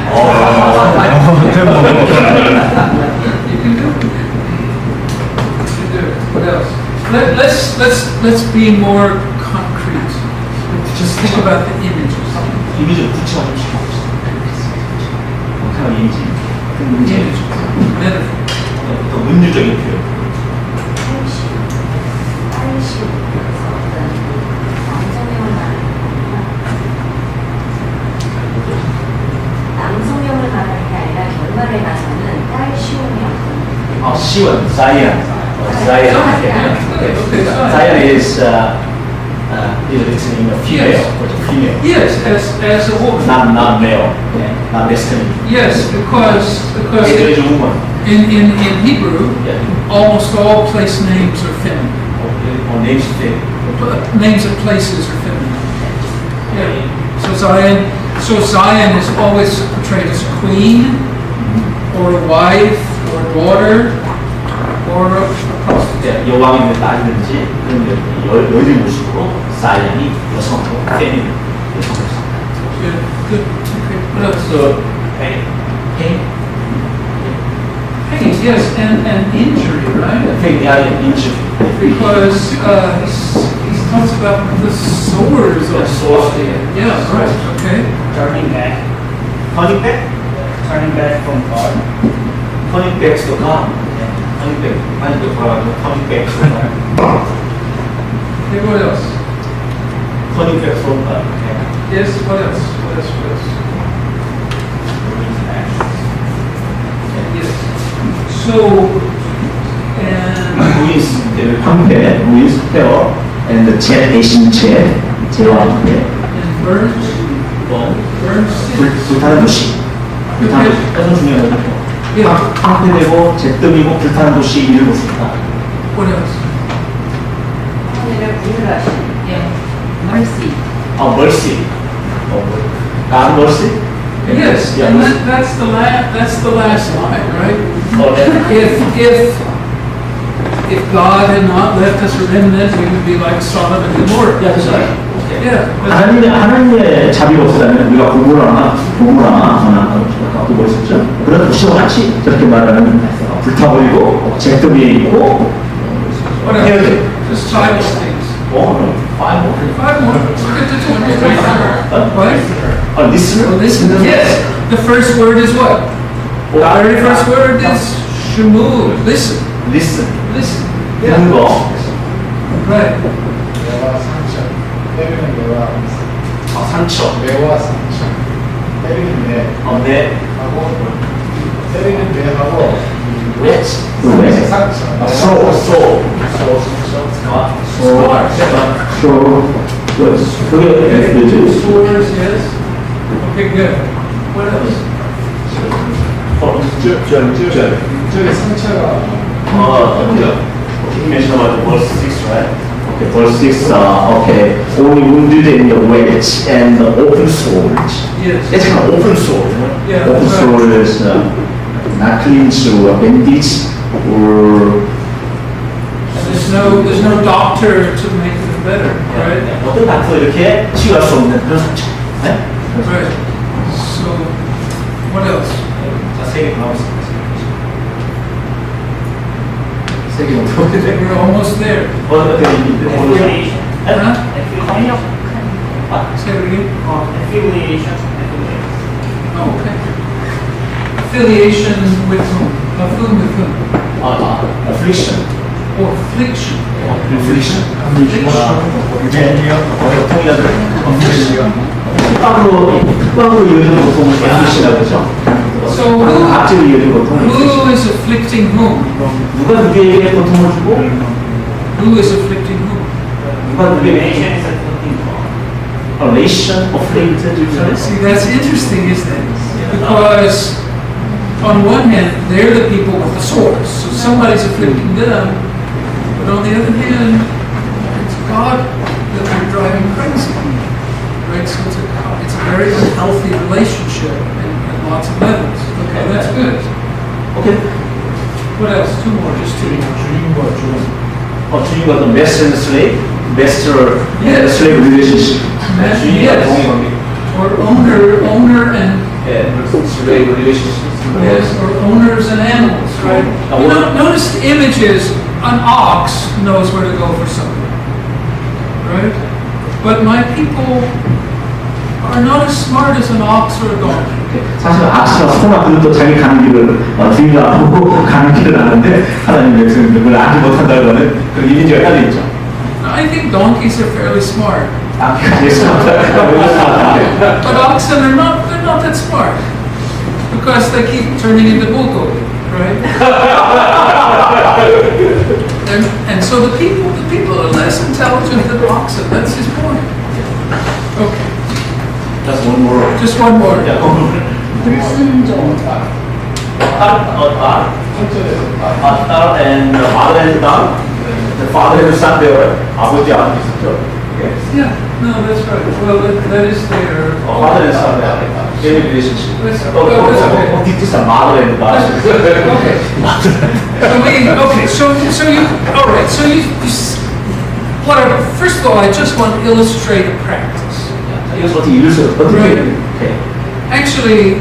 can do it. You can do it. What else? Let's be more concrete. Just think about the images. 이미지를 구체화하고 싶어. 어떤 이미지? Images. Metaphor. 어떤 은유적인 표현. 남성형을 말하는 게 아니라 결말에 가서는 딸 시온이 시원, Zion. Zion. Okay. Zion is written in a female. Yes, as a woman. Not male. Not masculine. Yes, because There is a woman. in Hebrew, Yeah. almost all place names are feminine. Or names fit. Names of places are feminine. Yeah. So Zion is always portrayed as a queen, or a wife, or a daughter, or a prostitute. 여왕이든 딸이든지 그런 여인 모습으로 사이언이 여성으로 페미닌 여성으로. Good. Okay. What else? So pain. Pain, yes, and injury, right? Pain, injury. Because he talks about the sores. The sores, yeah. Yeah, right. Okay. Turning back. Turning back? Turning back from God. Turning back to God. Turning back. 하나님께 돌아가고 turning back to God. Okay, what else? Turning back from God. Yes, what else? What else? Yes. So, and 루이스, 황폐, 루이스 페어, and 제 대신 제와 함께 burns, 불타는 도시. 불타는 도시. 가장 중요한 거죠. 황폐되고 잿더미고 불타는 도시 이를 보십니다. what else? 하늘을 분열하시는 mercy. mercy. God mercy? Yes, Yeah. and that's the last line, right? Oh, If God had not left us a remnant, we would be like Sodom and Gomorrah. Yeah, that's right. Yeah. 하나님의 자비가 없었다면 우리가 고모라나 또 뭐 있었죠? 그런 도시와 같이 저렇게 말하는 불타버리고 잿더미에 있고 What else? Just Bible things. five more. Five more. Look at the 23. What? Listener? Well, listen. Yes. The first word is what? The very first word is shemu. Listen. Listen. Listen. 듣는 거. Right. 매와 상처. 때리는 매와 상처. 매와 상처. 때리는 매. 네. 하고 때리는 매하고 왜? 상처. So. 그게 뭐지? Swords, yes. Okay, good. What else? 저기 상처가 You mentioned about verse 6, right? Okay, verse 6, okay. Only wounded in the wedge and the open sword. Yes. It's an open sword. Yeah, Open right. sword is not clean through a bandage or There's no doctor to make it better, right? 어떤 닥터 이렇게 치유할 수 없는 그런 상처. 네? Right. So, what else? 자세히 나오고 있습니다. 세계 어떻게 돼? We're almost there. 어떻게 Affiliation. Huh? 아, Say it again. Affiliation. Oh, okay. Affiliation with whom? Of whom with whom? affliction. Or affliction. affliction. 유대인이요. 특방으로 이어진 고통을 affliction이라고 그러죠. So who, 악재로 이어진 고통을 who is afflicting whom? 누가 누구에게 고통을 주고 Who is afflicting whom? 누가 누구에게 relation afflicted. See, that's interesting, isn't it? Because on one hand, they're the people with the swords, so somebody's afflicting them, but on the other hand, it's God that they're driving crazy. Right? So it's a very unhealthy relationship in lots of levels. Okay, that's good. Okay. What else? Two more, just two. 주인과 주인. 주님과 어떤 master and slave, master and slave relationship. 주님과 동의 관계. Or owner and 예, slave relationship. yes, or owners and animals, right? You know, notice the images. An ox knows where to go for something, right? But my people are not as smart as an ox or a donkey. 사실 악수나 소나 그것도 자기 가는 길을 주인하고 가는 길을 아는데 하나님 백성들은 그걸 알지 못한다고 하는 그런 이미지가 깔려 있죠. I think donkeys are fairly smart, but 아, oxen are not. They're not that smart because they keep turning into bullgoat, right? and so the people are less intelligent than oxen. That's his point. Okay, Just one more. just one more. Yeah, 불순종. 딸 and mother and son. The father and son they were 아버지 아버지 있었죠. Yeah, no, that's right. Well, that is their. Father and son family relationship. That's okay. This is a mother and daughter. Okay. So you, all right, so you whatever. First of all, I just want to illustrate a practice. 이것을 어떻게 이룰 수 어떻게? Actually,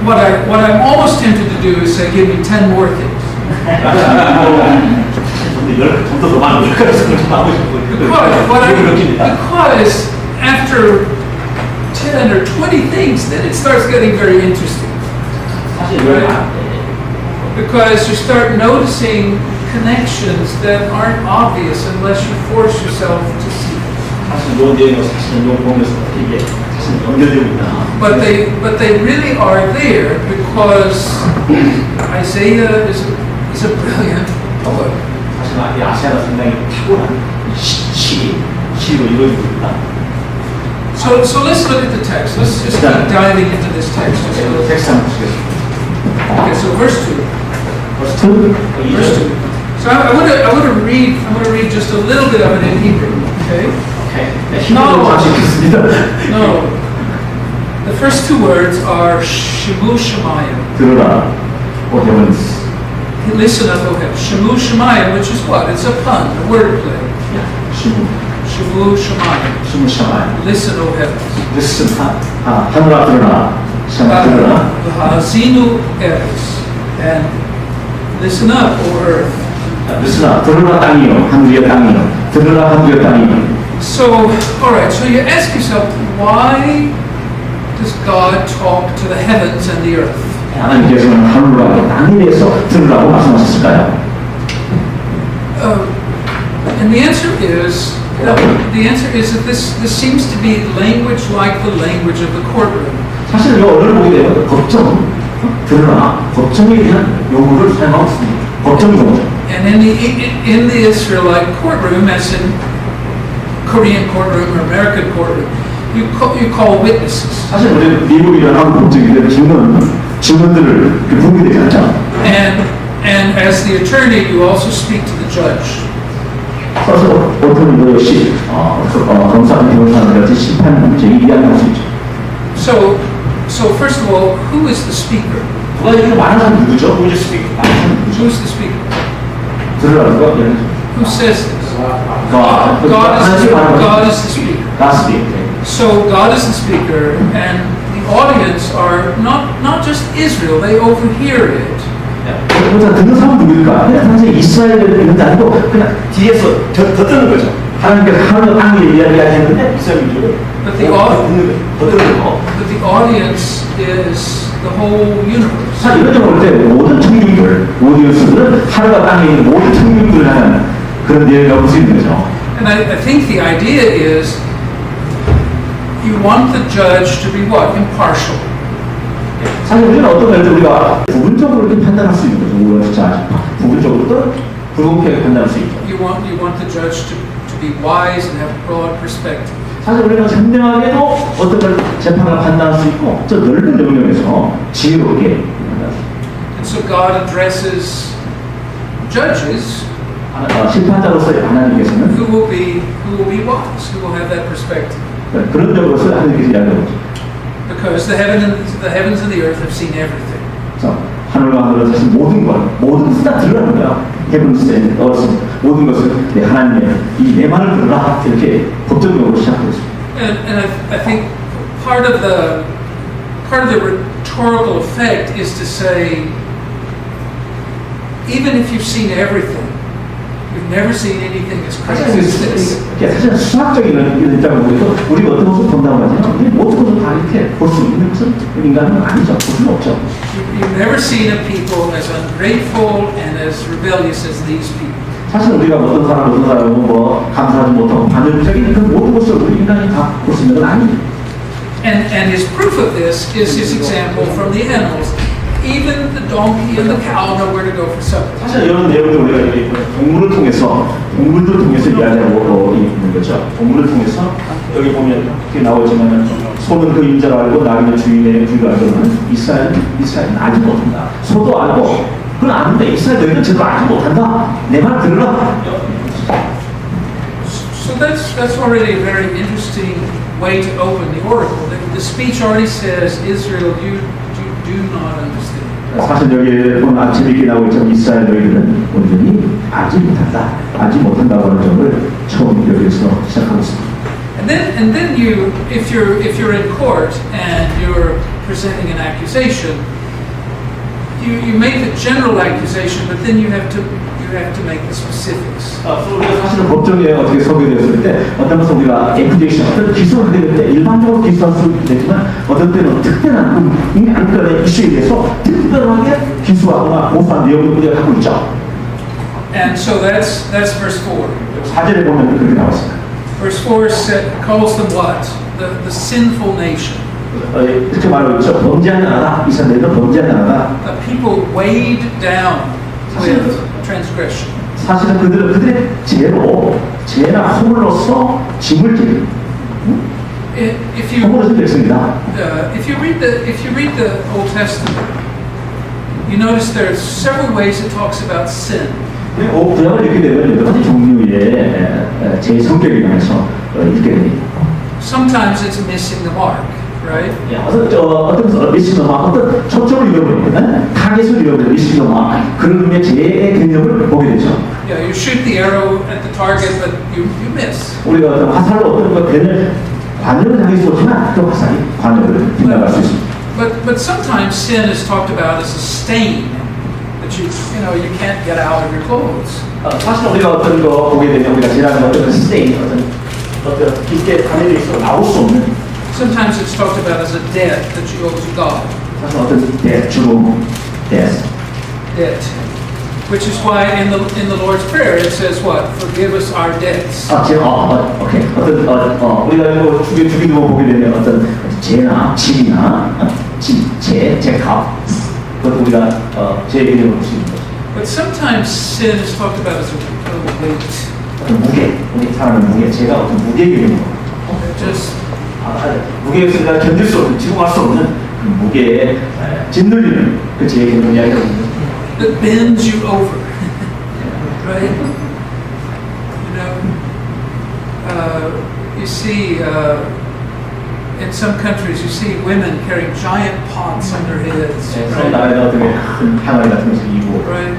what I'm almost tempted to do is say, give me 10 more things. 좀더 더 많은 걸 좀 하고 Because after 10 or 20 things, then it starts getting very interesting. Because you start noticing connections that aren't obvious unless you force yourself to see them. 사실 요 내용은 사실 요 보면서 이게 사실 연결되고 있다. But they really are there because Isaiah is a brilliant poet. 사실 이 아시아가 상당히 탁월한 시로 이루어지고 있다. So let's look at the text. Let's just keep diving into this text. Just a little. 텍스트 한번 보시겠습니다. Okay, so verse 2. Verse 2. So I want to read just a little bit of it in Hebrew. Okay. 힘으로 다시 읽겠습니다. No. The first two words are Shemu Shemayim. 들어라, O heavens. Listen up, O heavens. Shemu Shemayim, which is what? It's a pun, a wordplay. 시무, Shemu Shemayim. 시무 샤마이. Listen, O heavens. Listen, 하늘아 들어라, 샤마 들어라. Hazinu eretz. And listen up, O earth. Listen, 들어라 땅이요, 하늘이여 땅이요. 들어라 하늘이여 땅이요. So, all right. So you ask yourself, why does God talk to the heavens and the earth? 하나님께서는 하늘과 땅에 대해서 들으라고 말씀하셨을까요? And the answer is that this seems to be language like the language of the courtroom. 사실 이 언어를 보게 되면 법정, 들으라, 법정에 대한 용어를 사용하고 있습니다. 법정 용어. And in the Israelite courtroom, as in Korean courtroom or American courtroom, you call witnesses. 사실 우리 미국이나 한국 법정인데 증언들을 부르게 되지 않죠? And as the attorney, you also speak to the judge. 그래서 어떤 것이 검사나 변호사나 같이 심판직이 이야기할 수 있죠. So first of all, who is the speaker? 누가 이렇게 말하는 사람 누구죠? Who is speaking? Who's the speaker? 들으라는 거? Who says this? God is the speaker. God speak. So God is the speaker, and the audience are not just Israel; they overhear it. 그래서 듣는 사람 누구일까? 그냥 단순히 이스라엘에 있는 게 아니고 그냥 뒤에서 더 듣는 거죠. 하나님께서 하늘 땅에 이야기하셨는데 이스라엘이 But the audience is the whole universe. 자, 이런 점을 볼 때 모든 청중들, 오디언스들은 하늘과 땅에 있는 모든 청중들을 하는 그런 내용을 볼 수 있는 거죠. And I think the idea is you want the judge to be what? Impartial. 사실 우리는 어떤 면에서 우리가 부분적으로 이렇게 판단할 수 있는 거죠. 우리가 진짜 부분적으로도 불공평하게 판단할 수 있죠. You want the judge to be wise and have a broad perspective. 사실 우리는 현명하게도 어떤 걸 재판을 판단할 수 있고 저 넓은 영역에서 지혜롭게 판단할 수 있고. And so God addresses judges 심판자로서 하나님께서는 who will be wise, who will have that perspective. 그런 점으로서 하나님께서 이야기하고 있죠. Because the heavens and the earth have seen everything. 그래서 하늘과 하늘은 사실 모든 것을 다 들으라는 거야. Heavens and earth, 모든 것을 내 하나님의 이 내 말을 들으라. 이렇게 법정적으로 시작했습니다. And I think part of the rhetorical effect is to say, even if you've seen everything, you've never seen anything as crazy as this. 사실 수학적인 이런 입장을 보면서 우리가 어떤 것을 본다고 하지만 우리 모든 것을 다 이렇게 볼 수 있는 것은 인간은 아니죠. 볼 수는 없죠. You've never seen a people as ungrateful and as rebellious as these people. 사실 우리가 어떤 사람은 뭐 감사하지 못하고 반역적인 그 모든 것을 우리 인간이 다 볼 수 있는 건 아니에요. And his proof of this is his example from the animals. Even the donkey and the cow know where to go for supper. 사실 이런 내용들 우리가 동물을 통해서 이야기하고 있는 거죠. 동물을 통해서 여기 보면 이렇게 나오지만 소는 그 임자를 알고 나귀는 주인의 부위를 알고는 이스라엘은 알지 못한다. 소도 알고 그건 아는데 이스라엘 너희는 제대로 알지 못한다. 내 말 들으라. So that's already a very interesting way to open the oracle. The speech already says, Israel, you do not understand. 사실 여기 보면 아침 이렇게 나오고 있지만 이스라엘 너희들은 온전히 알지 못한다고 하는 점을 처음 여기서 시작하고 있습니다. And then you, if you're in court and you're presenting an accusation, you make a general accusation, but then you have to make the specifics. 우리가 사실은 법정에 어떻게 소개되었을 때 어떤 것은 우리가 액큐제이션, 어떤 기소를 하게 될 때 일반적으로 기소할 수 있지만 어떤 때는 특별한 인간의 이슈에 대해서 특별하게 기소하거나 고소한 내용을 우리가 하고 있죠. And so that's verse 4. 4절에 보면 그렇게 나왔습니다. Verse 4 calls them what? The sinful nation. 이렇게 말하고 있죠. 범죄하는 나라다. 이스라엘은 범죄하는 나라다. A people weighed down with transgression. 사실은 그들의 죄나 허물로서 짐을 지는 허물로서 백성이다. If you read the Old Testament, you notice there are several ways it talks about sin. 구약을 읽게 되면 여러 가지 종류의 제 성격에 관해서 읽게 됩니다. Sometimes it's missing the mark, right? 어떤 것은 missing the mark, 어떤 초점을 잃어버리는 타겟을 잃어버리는 missing the mark 그런 의미의 죄의 개념을 보게 되죠. Yeah, you shoot the arrow at the target, but you miss. 우리가 어떤 화살로 어떤 것들을 관여를 향해 쏘지만 그 화살이 관여를 빗나갈 수 있습니다. But sometimes sin is talked about as a stain that you can't get out of your clothes. 사실 우리가 어떤 거 보게 되면 우리가 지나가는 어떤 스테인, 어떤 깊게 관여돼 있어 나올 수 없는. Sometimes it's talked about as a debt that you owe to God. 사실 어떤 대주로 Debt. Which is why in the Lord's Prayer it says what? Forgive us our debts. 오케이. 우리가 이거 주기도 보게 되면 어떤 죄나 짐이나 죄값 그것도 우리가 죄 개념으로 볼 수 있는 거죠. But sometimes sin is talked about as a weight. 어떤 무게, 우리 사람의 무게, 죄가 어떤 무게 개념으로. Just 무게에서 우리가 견딜 수 없는, 지공할 수 없는 그 무게에 짓눌리는 그 죄의 개념을 이야기하고 있는 거죠. that bends you over, right? You see, in some countries, you see women carrying giant pots on their heads, right?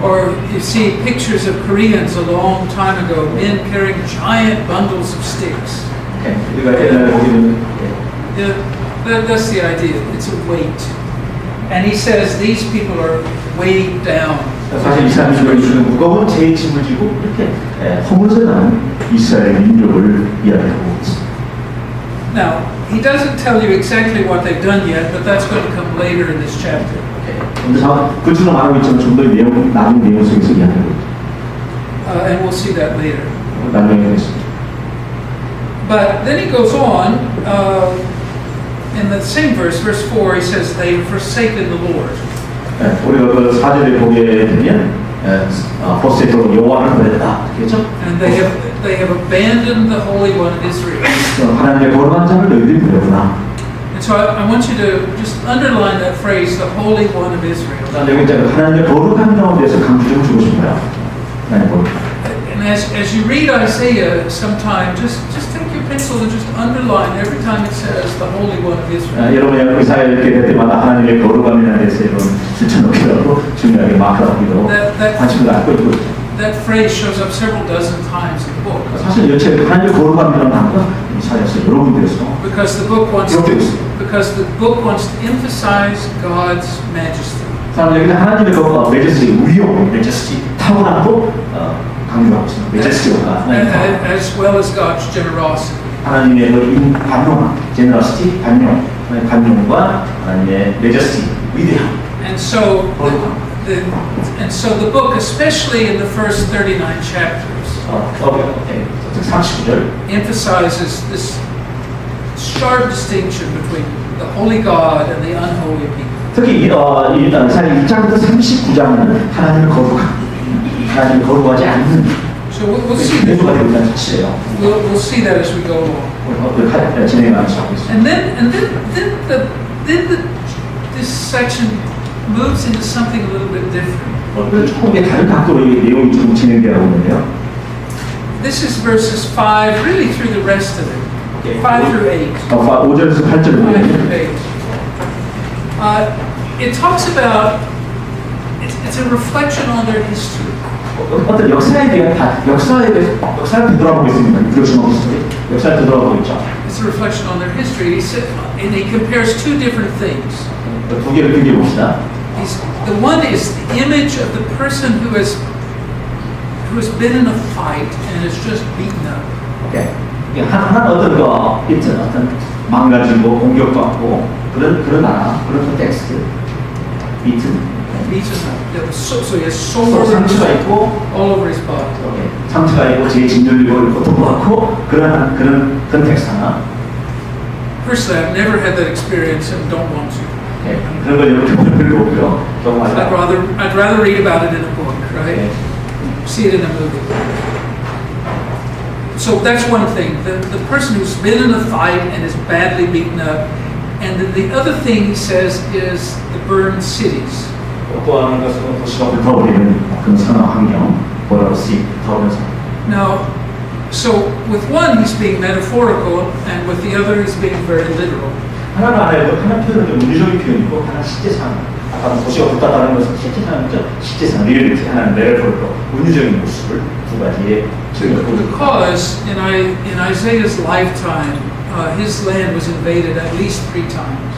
Or you see pictures of Koreans a long time ago, men carrying giant bundles of sticks. Yeah, that's the idea. It's a weight. And he says these people are weighed down. 사실 이스라엘이 주는 무거운 죄의 짐을 지고 이렇게 허물어져 나는 이스라엘 민족을 이야기하고 있습니다. Now, he doesn't tell you exactly what they've done yet, but that's going to come later in this chapter. 근데 그처럼 말하고 있지만 좀 더 나중 내용 속에서 이야기하고 있죠. And we'll see that later. 나중에 하겠습니다. But then he goes on, in the same verse 4, he says, they've forsaken the Lord. 우리가 그 4절에 보게 되면 버스에서 여호와를 버렸다. 그렇죠? And they have abandoned the Holy One of Israel. 하나님의 거룩한 자를 너희들이 버렸구나. And so I want you to just underline that phrase, the Holy One of Israel. 여기 하나님의 거룩한 자에 대해서 강조 좀 주고 싶어요. 하나님의 거룩. And as you read Isaiah sometime, just take your pencil and just underline every time it says the Holy One of Israel. 여러분 이사야 읽게 될 때마다 하나님의 거룩함이나 대해서 여러분 실천하기도 중요하게 마크하기도 관심을 갖고 있고 That phrase shows up several dozen times in the book. 사실 여태 하나님의 거룩함이라는 단어가 이사야서 여러 군데에서 Because the book wants to emphasize God's majesty. 사람 여기는 하나님의 거룩함, 메제스티, 위엄, 메제스티, 탁월함도 강조하고 있습니다. 메제스티가 As well as God's generosity. 하나님의 그 반용, 제너러시티, 반용과 하나님의 메제스티, 위대함. And so the book, especially in the first 39 chapters, 39절 emphasizes this sharp distinction between the holy God and the unholy people. 특히 사실 1장부터 39장은 하나님을 거룩하지 않는 So we'll see that. 모두가 되고 있다는 사실이에요. We'll see that as we go along. 진행하면서 하고 있습니다. And then this section moves into something a little bit different. 조금 다른 각도로 이 내용이 좀 진행되어 오는데요. This is verses 5, really through the rest of it. 5 through 8. 5절에서 8절 5 through 보면 8. It talks about, it's a reflection on their history. 어떤 역사를 되돌아보고 있습니다. 그렇죠. 역사를 되돌아보고 있죠. It's a reflection on their history. And he compares two different things. 두 개를 비교해 봅시다. The one is the image of the person who has been in a fight and is just beaten up. 오케이. 하나는 어떤 망가지고 공격받고 그런 컨텍스트. beaten up. So he has sores 상처가 있고 all over his body. 상처가 있고 제 진절리고 고통받고 그런 컨텍스트 하나. Personally, I've never had that experience and don't want to. 그런 걸 이렇게 별로 없고요. I'd rather read about it in a book, right? See it in a movie. So that's one thing. The person who's been in a fight and is badly beaten up, and then the other thing he says is the burned cities. 또 하는 것은 도시가 불타오르는 그런 상황 환경, 보라로시 타오르는 상황. Now, so with one he's being metaphorical, and with the other he's being very literal. 하나는 알아요. 하나 표현은 물리적인 표현이고 하나는 실제 상황. 아까는 도시가 불타다는 것은 실제 상황이죠. 실제 상황, 리얼리티. 하나는 메타포리컬, 물리적인 모습을 두 가지의 표현을 보여줍니다. Because in Isaiah's lifetime, his land was invaded at least 3 times.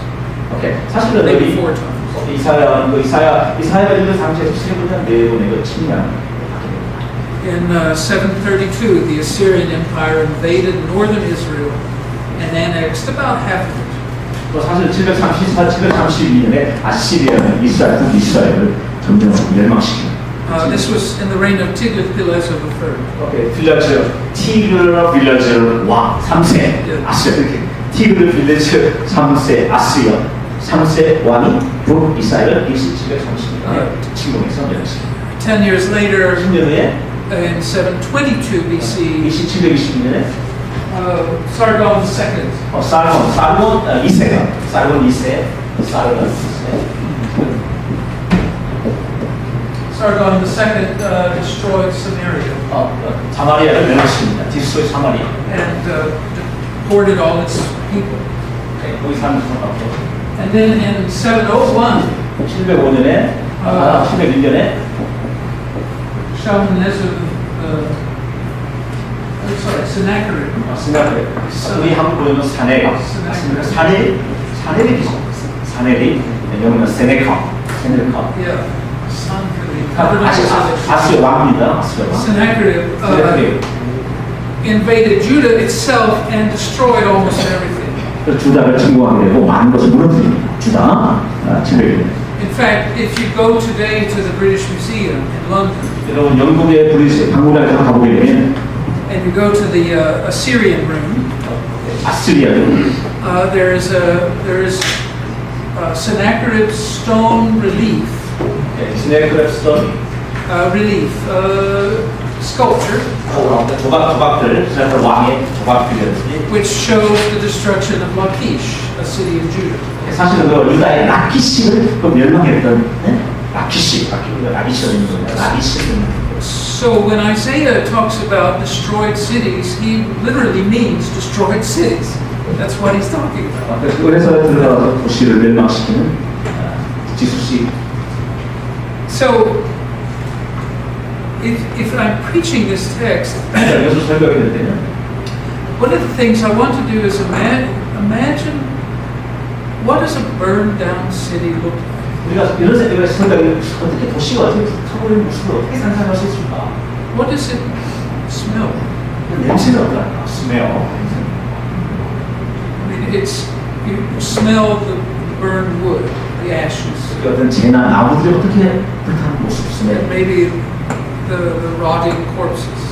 오케이. 사실은 maybe 여기 4 times. 이사야가 있는 당시에서 3분이나 4번의 침략을 받게 됩니다. In 732, the Assyrian Empire invaded northern Israel and annexed about half of it. 또 사실 732년에 아시리아는 이스라엘을 점령하고 멸망시킵니다. This was in the reign of Tiglath-Pileser III. 오케이, 티그르-빌레ser 왕 3세 아시리아 이렇게 티그르-빌레ser 3세 아시리아 3세 왕이 북이스라엘을 2730년에 침공해서 멸망시킵니다. 10 years later, 10년 후에 in 722 BC, 2720년에 Sargon II. 사르곤 2세가 사르곤 2세 Sargon II destroyed Samaria 사마리아를 멸망시킵니다. 디스토이 사마리아. and deported all its people. 거기 사는 사람밖에. And then in 701, 705년에 701년에 Shalmaneser, Sennacherib. 우리 한국 보면 사네리 영어는 세네카. Yeah, 아스리아 왕입니다. Sennacherib invaded Judah itself and destroyed almost everything. 주다를 침공하게 되고 많은 것을 무너뜨립니다. 주다 700년. In fact, if you go today to the British Museum in London, 여러분 영국의 브리티시 박물관에 가보게 되면 and you go to the Assyrian room, 아스리아 there is Sennacherib's stone relief. Sculpture, 조각들, 왕의 조각들이었지. which shows the destruction of Lachish, a city in Judah. 사실은 그 유다의 라키시를 멸망했던 라키시가 있는 거예요. 라키시. So when Isaiah talks about destroyed cities, he literally means destroyed cities. That's what he's talking about. 그래서 들어가서 도시를 멸망시키는 지수시. So if I'm preaching this text, 여기서 설교하게 될 때는 one of the things I want to do is imagine what does a burned down city look like? 우리가 이런 생각을 생각하면 어떻게 도시가 어떻게 타버린 모습을 어떻게 상상할 수 있을까? What does it smell? 냄새는 어떨까? smell. I mean, you smell the burned wood, the ashes. 어떤 재나 나무들이 어떻게 불타는 모습 smell. Maybe the rotting corpses.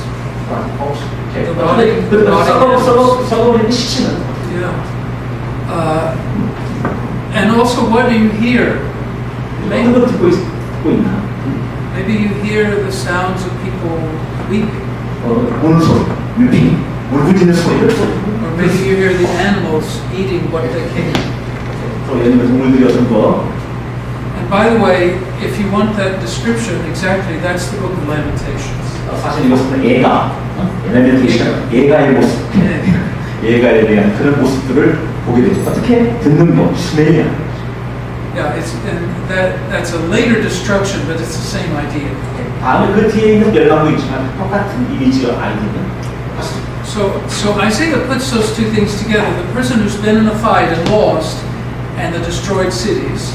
썩어버린 시체는. Yeah. And also, what do you hear? 어떤 걸 듣고 있나? Maybe you hear the sounds of people weeping. 우는 소리, weeping, 울부짖는 소리. Or maybe you hear the animals eating what they came. 또 예를 들어 동물들이 어떤 거. And by the way, if you want that description, exactly, that's the book of Lamentations. 사실 이것은 예가의 모습, 예가에 대한 그런 모습들을 보게 되죠. 어떻게 듣는 거, 스멜이야. Yeah, that's a later destruction, but it's the same idea. 다음에 그 뒤에 있는 멸망도 있지만 똑같은 이미지와 아이디어는 같습니다. So Isaiah puts those two things together: the person who's been in a fight and lost, and the destroyed cities.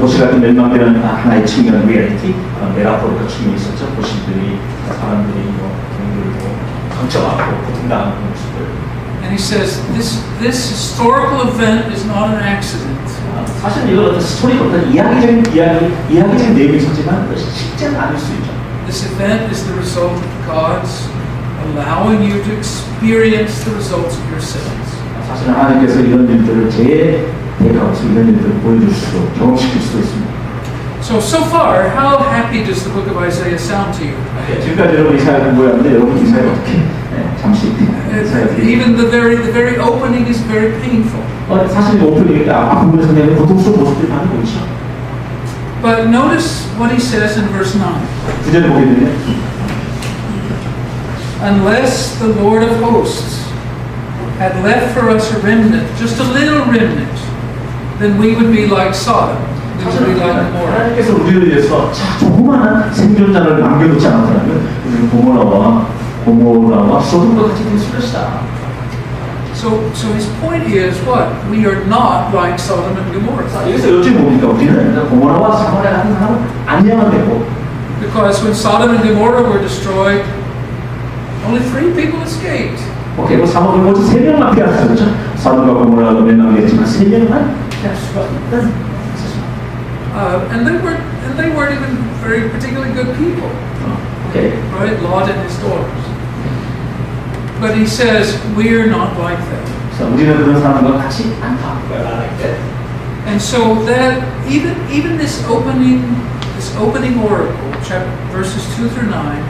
도시가 멸망되는 하나의 측면, 리얼리티, 메라포르가 측면이 있었죠. 도시들이, 사람들이, 동물도 상처받고 고통당하는 모습들. And he says this historical event is not an accident. 사실 이건 어떤 스토리, 어떤 이야기적인 내용이 있었지만 실제는 아닐 수 있죠. This event is the result of God's allowing you to experience the results of your sins. 사실 하나님께서 이런 일들을 대가로서 이런 일들을 보여줄 수도, 경험시킬 수도 있습니다. So far, how happy does the book of Isaiah sound to you? 지금까지 여러분 이사야 공부했는데 여러분 이사야 어떻게 잠시 Even the very opening is very painful. 사실 오프닝 앞부분에서 내는 고통스러운 모습들이 많이 보이죠. But notice what he says in verse 9. 구절을 보게 되면 Unless the Lord of hosts had left for us a remnant, just a little remnant, then we would be like Sodom. We would be like Gomorrah. 하나님께서 우리를 위해서 조그마한 생존자를 남겨놓지 않았더라면 우리는 고모라와 소돔과 같이 될 수 있다. So his point is what? We are not like Sodom and Gomorrah. 여기서 요즘 뭡니까? 우리는 고모라와 사마리아 같은 사람은 안녕한 되고. Because when Sodom and Gomorrah were destroyed, only 3 people escaped. 오케이, 뭐 사마리아 모두 3명만 피했었죠. 그렇죠? 사돔과 고모라가 멸망했지만 3명만 피할 수가 있다. And they weren't even very particularly good people. Okay. Right? Lot and his daughters. But he says we're not like that. 우리는 그런 사람과 같이 않다. And so that even this opening oracle, verses 2 through 9,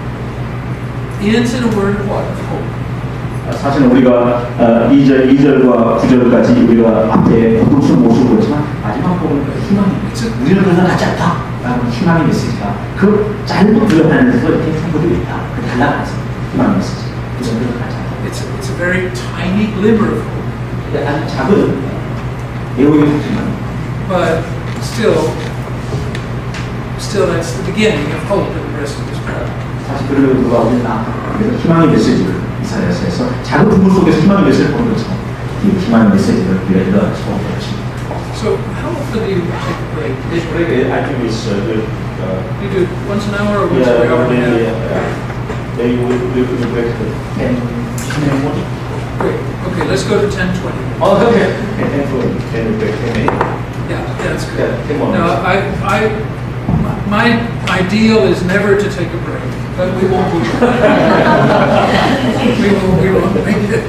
ends in a word of what? Of hope. 사실은 우리가 2절과 9절까지 우리가 앞에 고통스러운 모습을 보지만 마지막 부분은 희망입니다. 우리는 그런 하지 않다 라는 희망의 메시지가 그 짧은 들어가면서 이렇게 선보이고 있다. 그 달라가서 희망의 메시지. 그 정도로 가지 않다. It's a very tiny glimmer of hope. 아주 작은 예고의 소식만. But still that's the beginning of hope in the rest of this prayer. 사실 그럼에도 불구하고 우리는 그래서 희망의 메시지를 이사야서에서 작은 부분 속에서 희망의 메시지를 보는 것처럼 이 희망의 메시지를 우리가 읽어갈 수가 없는 것입니다. So how often do you take a break? This break, I think it's good. You do it once an hour or once every hour and a half? Maybe we break to 10 minutes. Great. Okay, let's go to 10:20. Oh, okay. 10 break 10 minutes. Yeah, that's good. Yeah, 10 more Now, minutes. my ideal is never to take a break, but we won't do that. we won't make it.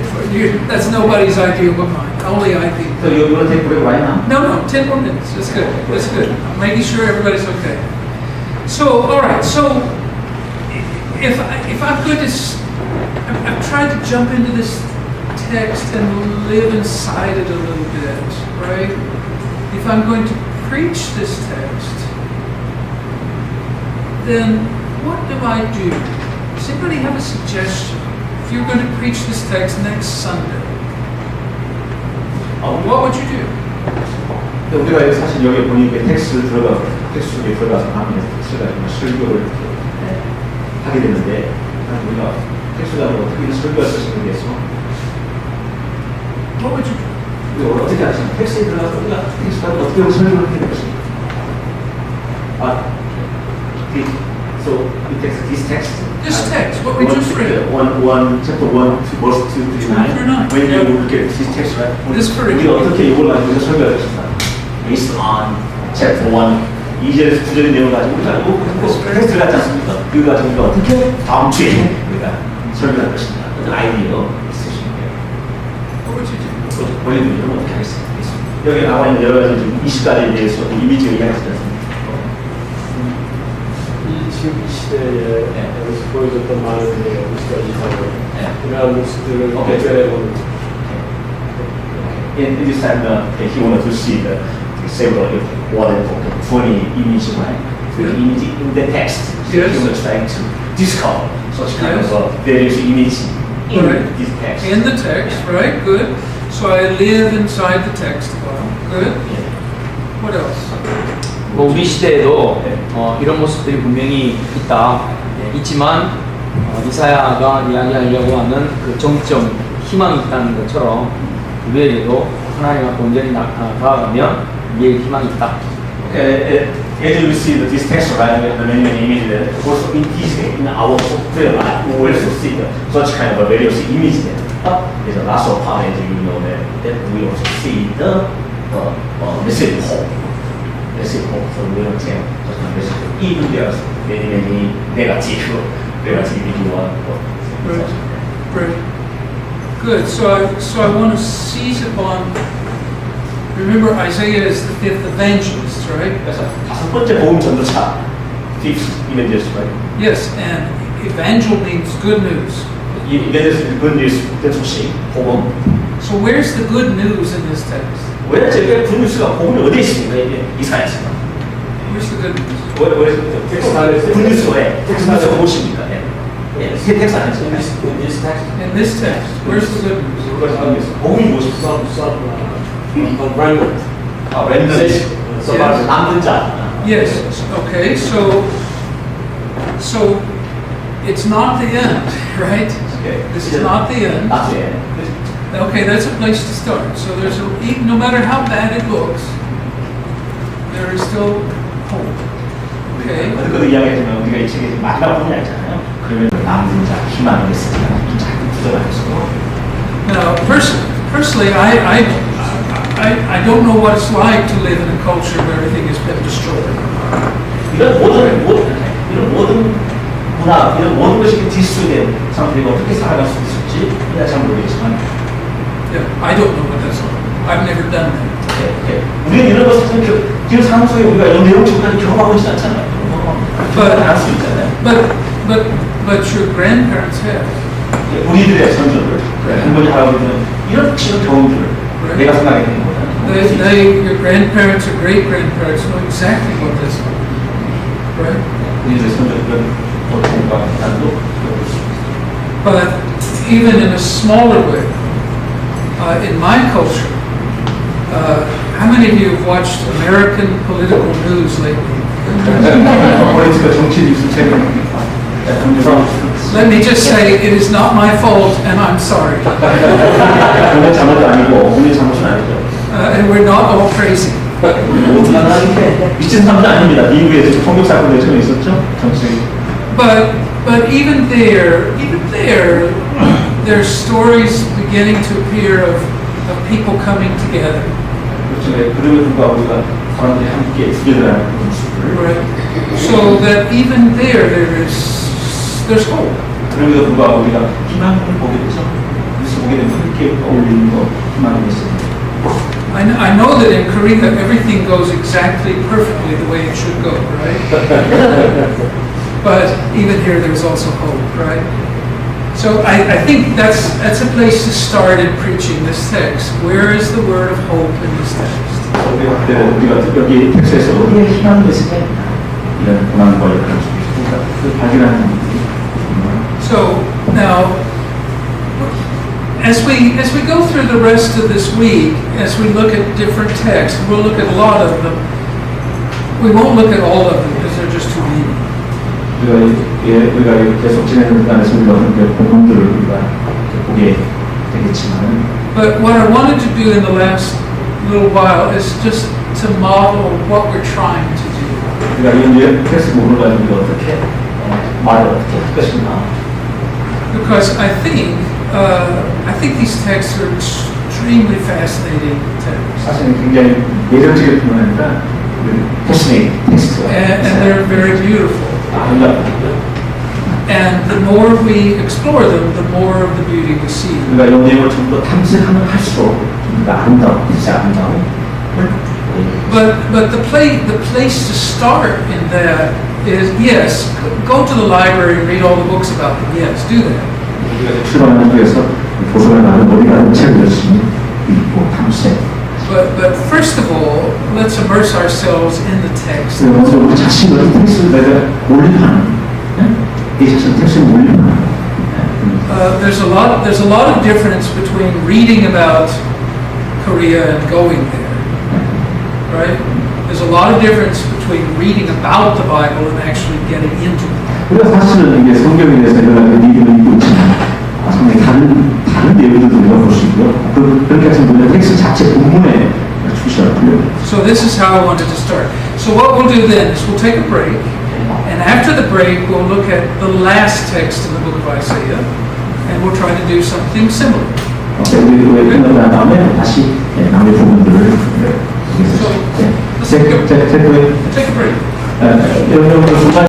That's nobody's ideal but mine. Only I think. So you're going to take a break right now? No, 10 more minutes. That's good. That's good. Making sure everybody's okay. So, all right. So, if I'm going to, I've tried to jump into this text and live inside it a little bit, right? If I'm going to preach this text, then what do I do? Does anybody have a suggestion? If you're going to preach this text next Sunday, what would you do? 우리가 사실 여기 보니까 텍스트 속에 들어가서 하면 텍스트가 정말 설교를 하게 되는데 우리가 텍스트가 어떻게 설교할 수 있겠어? What would you do? 우리가 어떻게 하시면 텍스트에 들어가서 우리가 텍스트가 어떻게 설교를 하게 되겠어? So this text. This text, what we just read. Chapter 1, verse 2 through 9. When you look at this text, right? This 우리가 어떻게 이걸 가지고 설교할 것인가? Based on chapter 1, 2절에서 9절의 내용을 가지고 우리가 텍스트를 갖지 않습니까? 그거 가지고 우리가 어떻게 다음 주에 우리가 설교할 것인가? 어떤 아이디어 있으신가요? What would you do? 본인들은 어떻게 하겠습니까? 여기 나와 있는 여러 가지 20가지에 대해서 이미지를 이야기하지 않습니까? 지금 이 시대에 보여줬던 많은 모습까지 하고 그러한 모습들을 대변해보는 In this time, he wanted to see the several, more than 20 images, right? The image in the text. Yes. He was trying to discover such kind Yes. of various image in Right. this text. In the text, right? Good. So I live inside the text. Good. What else? 뭐 우리 시대에도 이런 모습들이 분명히 있지만 이사야가 이야기하려고 하는 그 정점 희망이 있다는 것처럼 우리에게도 하나님 앞에 온전히 나아가면 우리의 희망이 있다. As you see this text, right, the many images, also in this, in our prayer life, we will also see such kind of various images. There's a last of part, as you know, that we also see the message of hope. Message of hope. So we don't tell such kind of message. Even there's many negative visual. Right. Good. So I want to seize upon. Remember, Isaiah is the fifth evangelist, right? 그래서 다섯 번째 복음 전도자, fifth evangelist, right? Yes, and evangel means good news. 이 evangelist good news 그 소식, 복음. So where's the good news in this text? 왜 제가 good news가 복음이 어디에 있습니까? 이게 이사야입니다. Where's the good news? 왜 텍스트 안에서 good news에 텍스트 안에서 무엇입니까? 텍스트 안에서 In this text, In this text, where's the good news? 복음이 무엇입니까? remnant. remnant. 남는 자. Yes. Okay. So it's not the end, right? Okay. This is not the end. 나중에. Okay, that's a place to start. So no matter how bad it looks, there is still hope. Okay. 그것도 이야기했지만 우리가 이 책에 마지막 부분이 있잖아요. 그러면 남는 자, 희망이 있으니까 좀 자꾸 굳어가지고. Now, personally, I don't know what it's like to live in a culture where everything has been destroyed. 이런 모든 문화, 이런 모든 것이 디스트로이된 사람들이 어떻게 살아갈 수 있을지 우리가 잘 모르겠지만. Yeah, I don't know what that's like. I've never done that. 우리는 이런 것을 지금 삶 속에 우리가 이런 내용처럼 경험하고 있지 않잖아요. 경험할 수 있잖아요. But your grandparents have. 우리들의 선조들, 할머니 할아버지는 이런 경험들을 내가 생각하게 된 거잖아요. Your grandparents or great grandparents know exactly what that's like, right? 우리들의 선조들은 고통과 고난도 겪을 수 있어요. But even in a smaller way, in my culture, how many of you have watched American political news lately? political 정치 뉴스 채널. Let me just say, it is not my fault, and I'm sorry. 오늘 잘못도 아니고 오늘 잘못은 아니죠. And we're not all crazy. 미친 사람도 아닙니다. 미국에 총격 사건도 처음 있었죠. 정치. But even there, there's stories beginning to appear of people coming together. 그렇죠. 그럼에도 불구하고 우리가 사람들이 함께 주제라는 모습을. Right. So that even there's hope. 그럼에도 불구하고 우리가 희망을 보게 되죠. 그래서 보게 되면 함께 어울리는 거 희망이 있습니다. I know that in Korea everything goes exactly perfectly the way it should go, right? But even here there's also hope, right? So I think that's a place to start in preaching this text. Where is the word of hope in this text? 우리가 여기 텍스트에서 우리의 희망이 있으면 이런 고난과 역할 속에서 그 발견하는 일이. So now, as we go through the rest of this week, as we look at different texts, we'll look at a lot of them. We won't look at all of them because they're just too many. 우리가 계속 진행하는 시간에서 우리가 어떤 부분들을 우리가 보게 되겠지만. But what I wanted to do in the last little while is just to model what we're trying to do. 우리가 이 텍스트 부분을 가지고 우리가 어떻게 말을 어떻게 할 것인가. Because I think these texts are extremely fascinating texts. 사실은 굉장히 매력적인 뿐만 아니라 패시네이팅 텍스트가. And they're very beautiful. 아름답다. And the more we explore them, the more of the beauty we see. 우리가 이 내용을 좀 더 탐색하면 할수록 좀 더 아름다워, 진짜 아름다워. But the place to start in that is, yes, go to the library and read all the books about them. Yes, do that. 우리가 출판하는 쪽에서 도서관에 가는 어디 가는 책을 열심히 읽고 탐색. But first of all, let's immerse ourselves in the text. 먼저 우리 자신을 텍스트를 내가 올림하는, 이 자신 텍스트를 올림하는. There's a lot of difference between reading about Korea and going there, right? There's a lot of difference between reading about the Bible and actually getting into it. 우리가 사실은 이게 성경에 대해서 여러 가지 믿음을 믿고 있지만 상당히 다른 내용들도 우리가 볼 수 있고요. 그렇게 해서 우리가 텍스트 자체 본문에 출시할 필요가 있어요. So this is how I wanted to start. So what we'll do then is we'll take a break, and after the break we'll look at the last text in the book of Isaiah, and we'll try to do something similar. 우리 끝난 다음에 다시 남의 부분들을 So let's take a break. 여러분